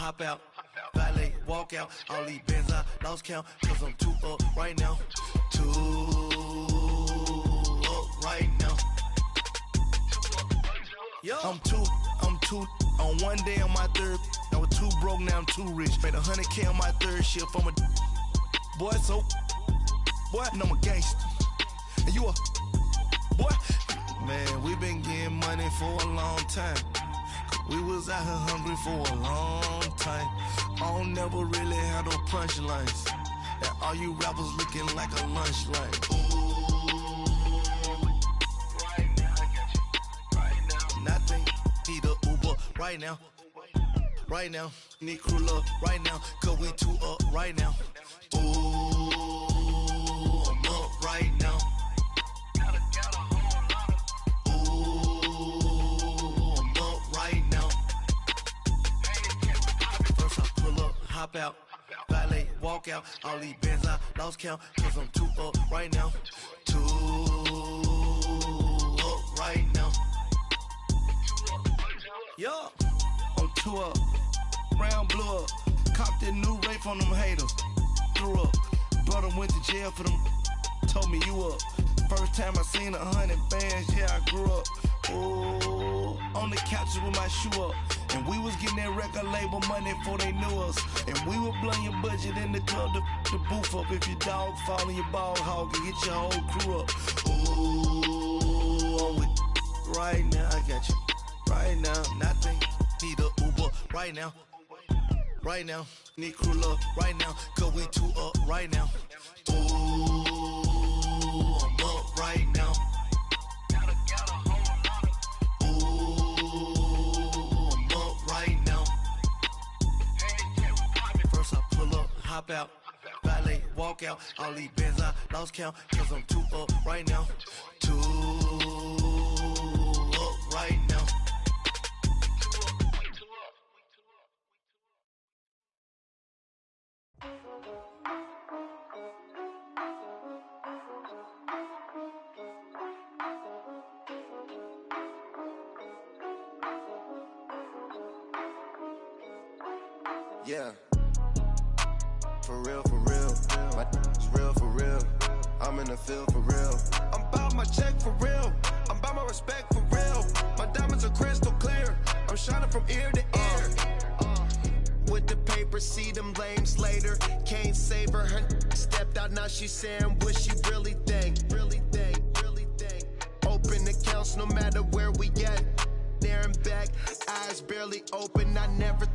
hop out. Valet, walk out. All these bands I lost count. Cause I'm too up right now. Too up right now. I'm too on one day on my third. I was too broke, now I'm too rich. Made 100K on my third shift. I'm a boy, so boy, and I'm a gangster. And you a boy. Man, we been getting money for a long time. We was out here hungry for a long time. I don't never really have no punchlines. And all you rappers looking like a lunch line. Ooh, right now, I got you. Right now, nothing. Need a Uber right now. Right now, need crew up right now. Cause we too up right now. Ooh, I'm up right now. Hop out, valet, walk out. All these bands I lost count. Cause I'm too up right now. Too up right now. Yeah, I'm too up. Round blew up. Copped that new rape on them haters. Threw up. Brother went to jail for them. Told me you up. First time I seen 100 bands, yeah, I grew up. Ooh, on the couches with my shoe up. And we was getting that record label money before they knew us. And we were blowing your budget in the club to boof up. If your dog fall in your ball hog and get your whole crew up. Ooh, I'm with right now, I got you. Right now, nothing. Need a Uber right now. Right now, need crew up right now. Cause we too up right now. Ooh, I'm up right now. Hop out, valet, walk out. All these bands I lost count. Cause I'm too up right now. Too up right now. Yeah. For real, my is real for real. I'm in the field for real. I'm about my check for real. I'm about my respect for real. My diamonds are crystal clear. I'm shining from ear to ear. With the paper, see them lames later. Can't save her. Her stepped out, now she's saying what she really think. Open accounts no matter where we at. There and back, eyes barely open. I never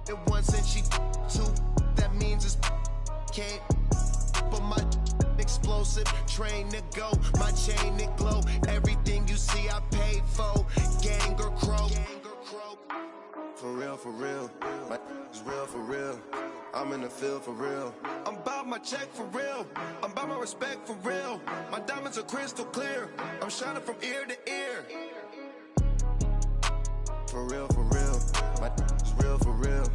it once and she two. That means it's can't. But my explosive train to go, my chain to glow. Everything you see I paid for. Gang or crow. For real, my is real for real. I'm in the field for real. I'm about my check for real. I'm about my respect for real. My diamonds are crystal clear. I'm shining from ear to ear. For real, my is real for real.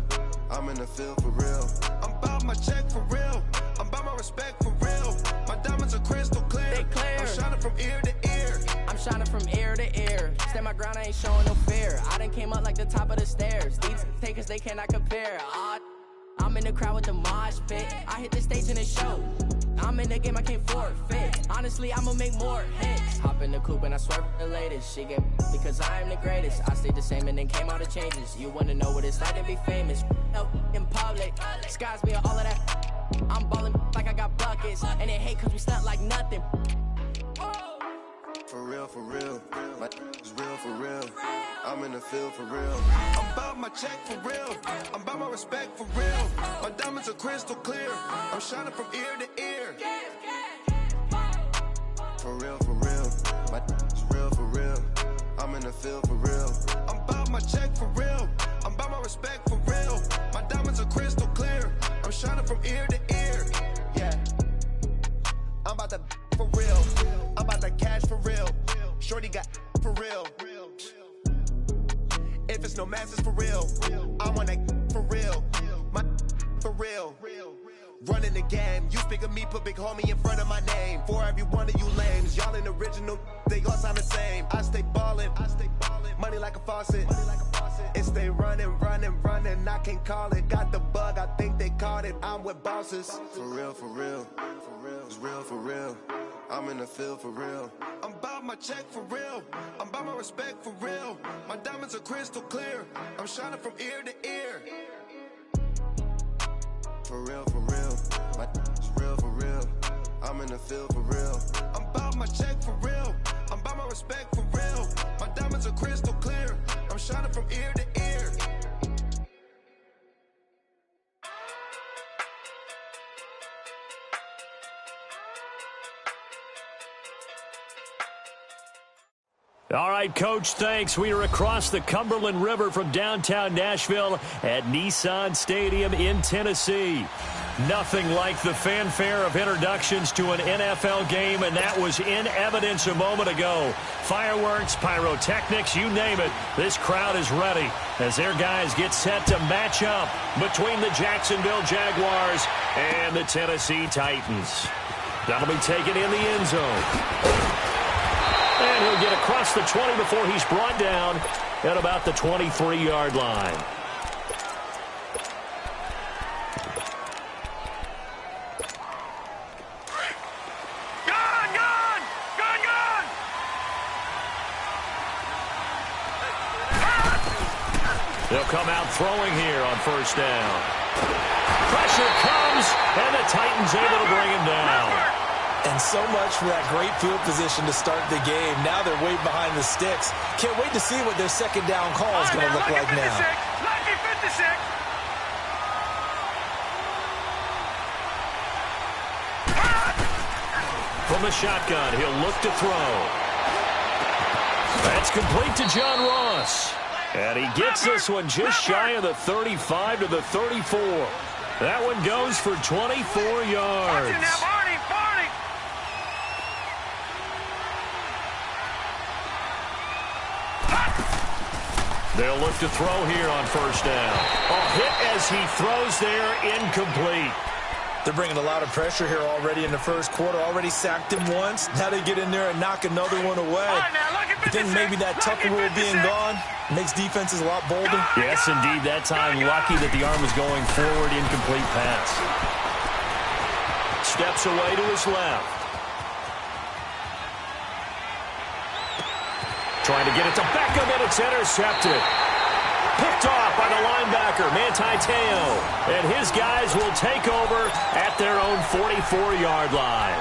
I'm in the field for real. I'm about my check for real. I'm about my respect for real. My diamonds are crystal clear. They clear. I'm shining from ear to ear. I'm shining from ear to ear. Stand my ground, I ain't showing no fear. I done came up like the top of the stairs. These takers, they cannot compare. I'm in the crowd with the mosh pit. I hit the stage in the show. I'm in the game, I can't forfeit. Honestly, I'ma make more hits. Hop in the coupe and I swerve the latest. She get because I am the greatest. I stayed the same and then came all the changes. You wanna know what it's like to be famous? In public, skies be all of that. I'm ballin' like I got buckets. And they hate cause we stunt like nothing. For real, my is real for real. I'm in the field for real. I'm about my check for real. I'm about my respect for real. My diamonds are crystal clear. I'm shining from ear to ear. For real, my is real for real. I'm in the field for real. I'm about my check for real. I'm about my respect for real. My diamonds are crystal clear. I'm shining from ear to ear. Yeah. I'm about to for real. I'm about to cash for real. Shorty got for real. If it's no mass, it's for real. I want that for real. My for real. Running the game. You speak of me, put big homie in front of my name. For every one of you lames, y'all ain't original, they all sound the same. I stay ballin', money like a faucet. It stay running, I can't call it. Got the bug, I think they caught it. I'm with bosses. For real, it's real for real. I'm in the field for real. I'm about my check for real. I'm about my respect for real. My diamonds are crystal clear. I'm shining from ear to ear. For real, it's real for real. I'm in the field for real. I'm about my check for real. I'm about my respect for real. My diamonds are crystal clear. I'm shining from ear to ear. All right, Coach, thanks. We are across the Cumberland River from downtown Nashville at Nissan Stadium in Tennessee. Nothing like the fanfare of introductions to an NFL game, and that was in evidence a moment ago. Fireworks, pyrotechnics, you name it. This crowd is ready as their guys get set to match up between the Jacksonville Jaguars and the Tennessee Titans. That'll be taken in the end zone. And he'll get across the 20 before he's brought down at about the 23-yard line. Gone! They'll come out throwing here on first down. Pressure comes, and the Titans able to bring him down. And so much for that great field position to start the game. Now they're way behind the sticks. Can't wait to see what their second down call is going to look like now. Lucky 56. From the shotgun, he'll look to throw. That's complete to John Ross. And he gets this one just shy of the 35 to the 34. That one goes for 24 yards. They'll look to throw here on first down. A hit as he throws there, incomplete. They're bringing a lot of pressure here already in the first quarter. Already sacked him once. Now they get in there and knock another one away. I think maybe that Tucker rule being gone makes defenses a lot bolder. Yes, indeed. That time, lucky that the arm was going forward, incomplete pass. Steps away to his left. Trying to get it to Beckham, and it's intercepted. Picked off by the linebacker, Manti Te'o. And his guys will take over at their own 44-yard line.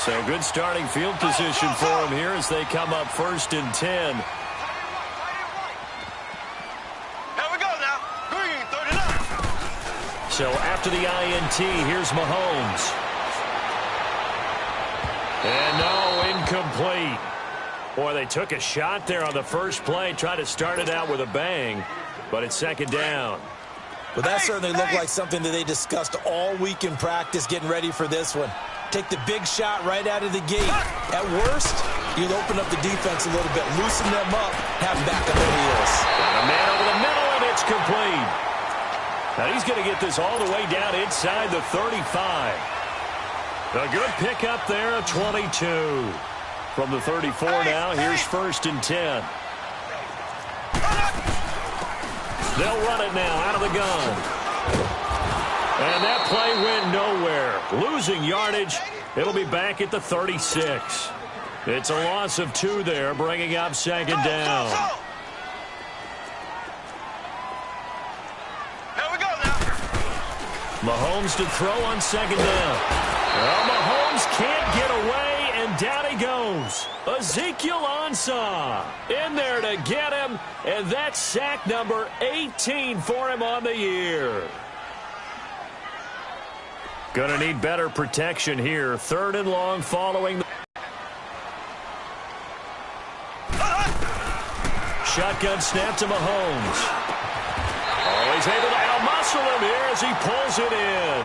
So good starting field position for them here as they come up 1st and 10. Here we go now. Green, 39. So after the INT, here's Mahomes. And no, incomplete. Boy, they took a shot there on the first play, tried to start it out with a bang, but it's second down. Well, that certainly looked like something that they discussed all week in practice getting ready for this one. Take the big shot right out of the gate. At worst, you'll open up the defense a little bit, loosen them up, have them back on their heels. A man over the middle, and it's complete. Now he's going to get this all the way down inside the 35. A good pickup there at 22. From the 34 now, here's 1st and 10. They'll run it now out of the gun. And that play went nowhere. Losing yardage. It'll be back at the 36. It's a loss of 2 there, bringing up second down. Here we go now. Mahomes to throw on second down. Well, Mahomes can't get away, and down he goes. Ezekiel Ansah in there to get him, and that's sack number 18 for him on the year. Going to need better protection here. 3rd and long following. Shotgun snap to Mahomes. Oh, he's able to out-muscle him here as he pulls it in.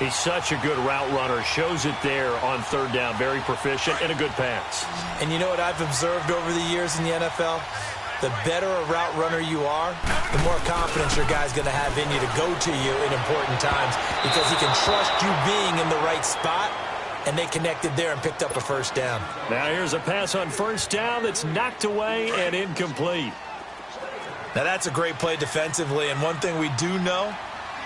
He's such a good route runner. Shows it there on third down. Very proficient and a good pass. And you know what I've observed over the years in the NFL? The better a route runner you are, the more confidence your guy's going to have in you to go to you in important times because he can trust you being in the right spot, and they connected there and picked up a first down. Now here's a pass on first down that's knocked away and incomplete. Now that's a great play defensively, and one thing we do know,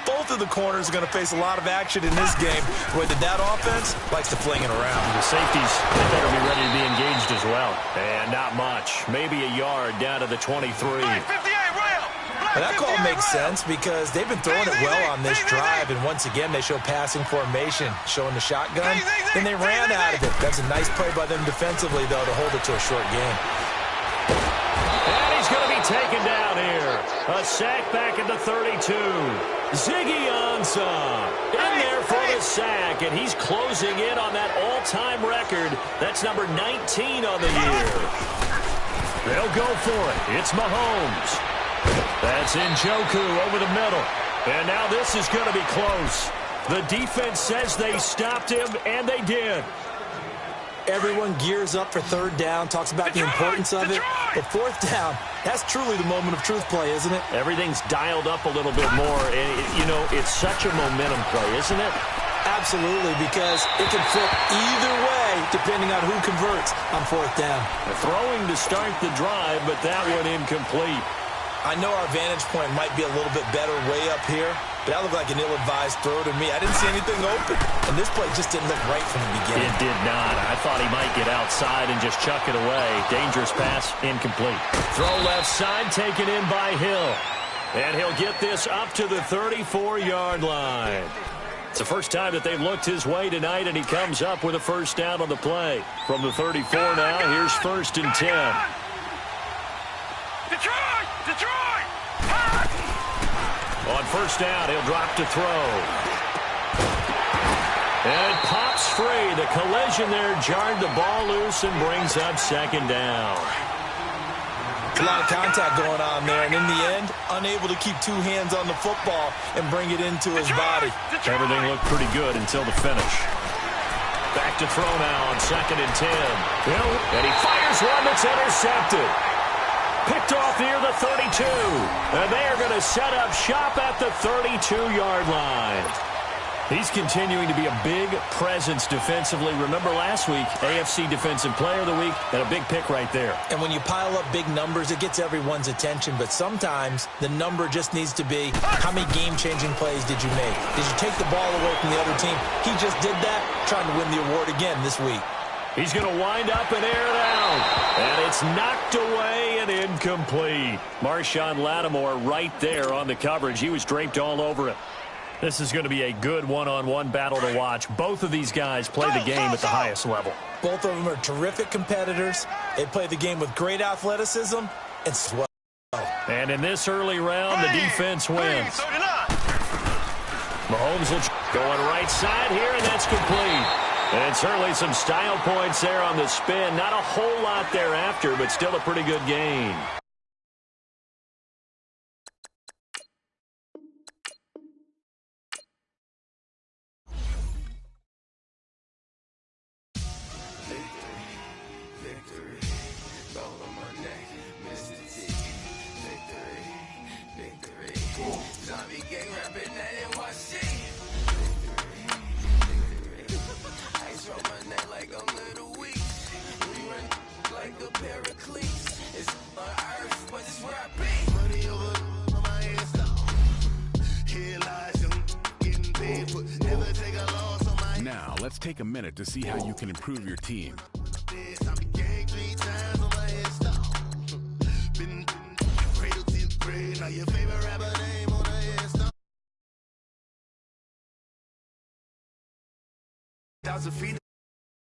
both of the corners are going to face a lot of action in this game, where that offense likes to fling it around. The safeties, they better be ready to be engaged as well. And not much. Maybe a yard down to the 23. Now that call makes sense because they've been throwing it well on this drive, and once again they show passing formation, showing the shotgun, and they ran out of it. That's a nice play by them defensively, though, to hold it to a short game. And he's going to be taken down here. A sack back at the 32. Ziggy Ansah in there for the sack, and he's closing in on that all-time record. That's number 19 on the year. They'll go for it. It's Mahomes. That's Njoku over the middle. And now this is going to be close. The defense says they stopped him, and they did. Everyone gears up for third down, talks about the importance of it. But fourth down, that's truly the moment of truth play, isn't it? Everything's dialed up a little bit more. And, you know, it's such a momentum play, isn't it? Absolutely, because it can flip either way depending on who converts on fourth down. Throwing to start the drive, but that one incomplete. I know our vantage point might be a little bit better way up here, but that looked like an ill-advised throw to me. I didn't see anything open, and this play just didn't look right from the beginning. It did not. I thought he might get outside and just chuck it away. Dangerous pass, incomplete. Throw left side, taken in by Hill. And he'll get this up to the 34-yard line. It's the first time that they've looked his way tonight, and he comes up with a first down on the play. From the 34 now, here's 1st and 10. Detroit! On first down, he'll drop to throw. And pops free. The collision there jarred the ball loose and brings up 2nd down. A lot of contact going on there, and in the end, unable to keep two hands on the football and bring it into his body. Everything looked pretty good until the finish. Back to throw now on 2nd and 10. And he fires one that's intercepted. Picked off near the 32. And they are going to set up shop at the 32-yard line. He's continuing to be a big presence defensively. Remember last week, AFC Defensive Player of the Week, and a big pick right there. And when you pile up big numbers, it gets everyone's attention. But sometimes the number just needs to be, how many game-changing plays did you make? Did you take the ball away from the other team? He just did that, trying to win the award again this week. He's going to wind up and air it out. And it's knocked away and incomplete. Marshawn Lattimore right there on the coverage. He was draped all over it. This is going to be a good one-on-one battle to watch. Both of these guys play the game at the highest level. Both of them are terrific competitors. They play the game with great athleticism and swell. And in this early round, the defense wins. Mahomes will going right side here, and that's complete. And certainly some style points there on the spin. Not a whole lot thereafter, but still a pretty good gain. Now, let's take a minute to see how you can improve your team. Feet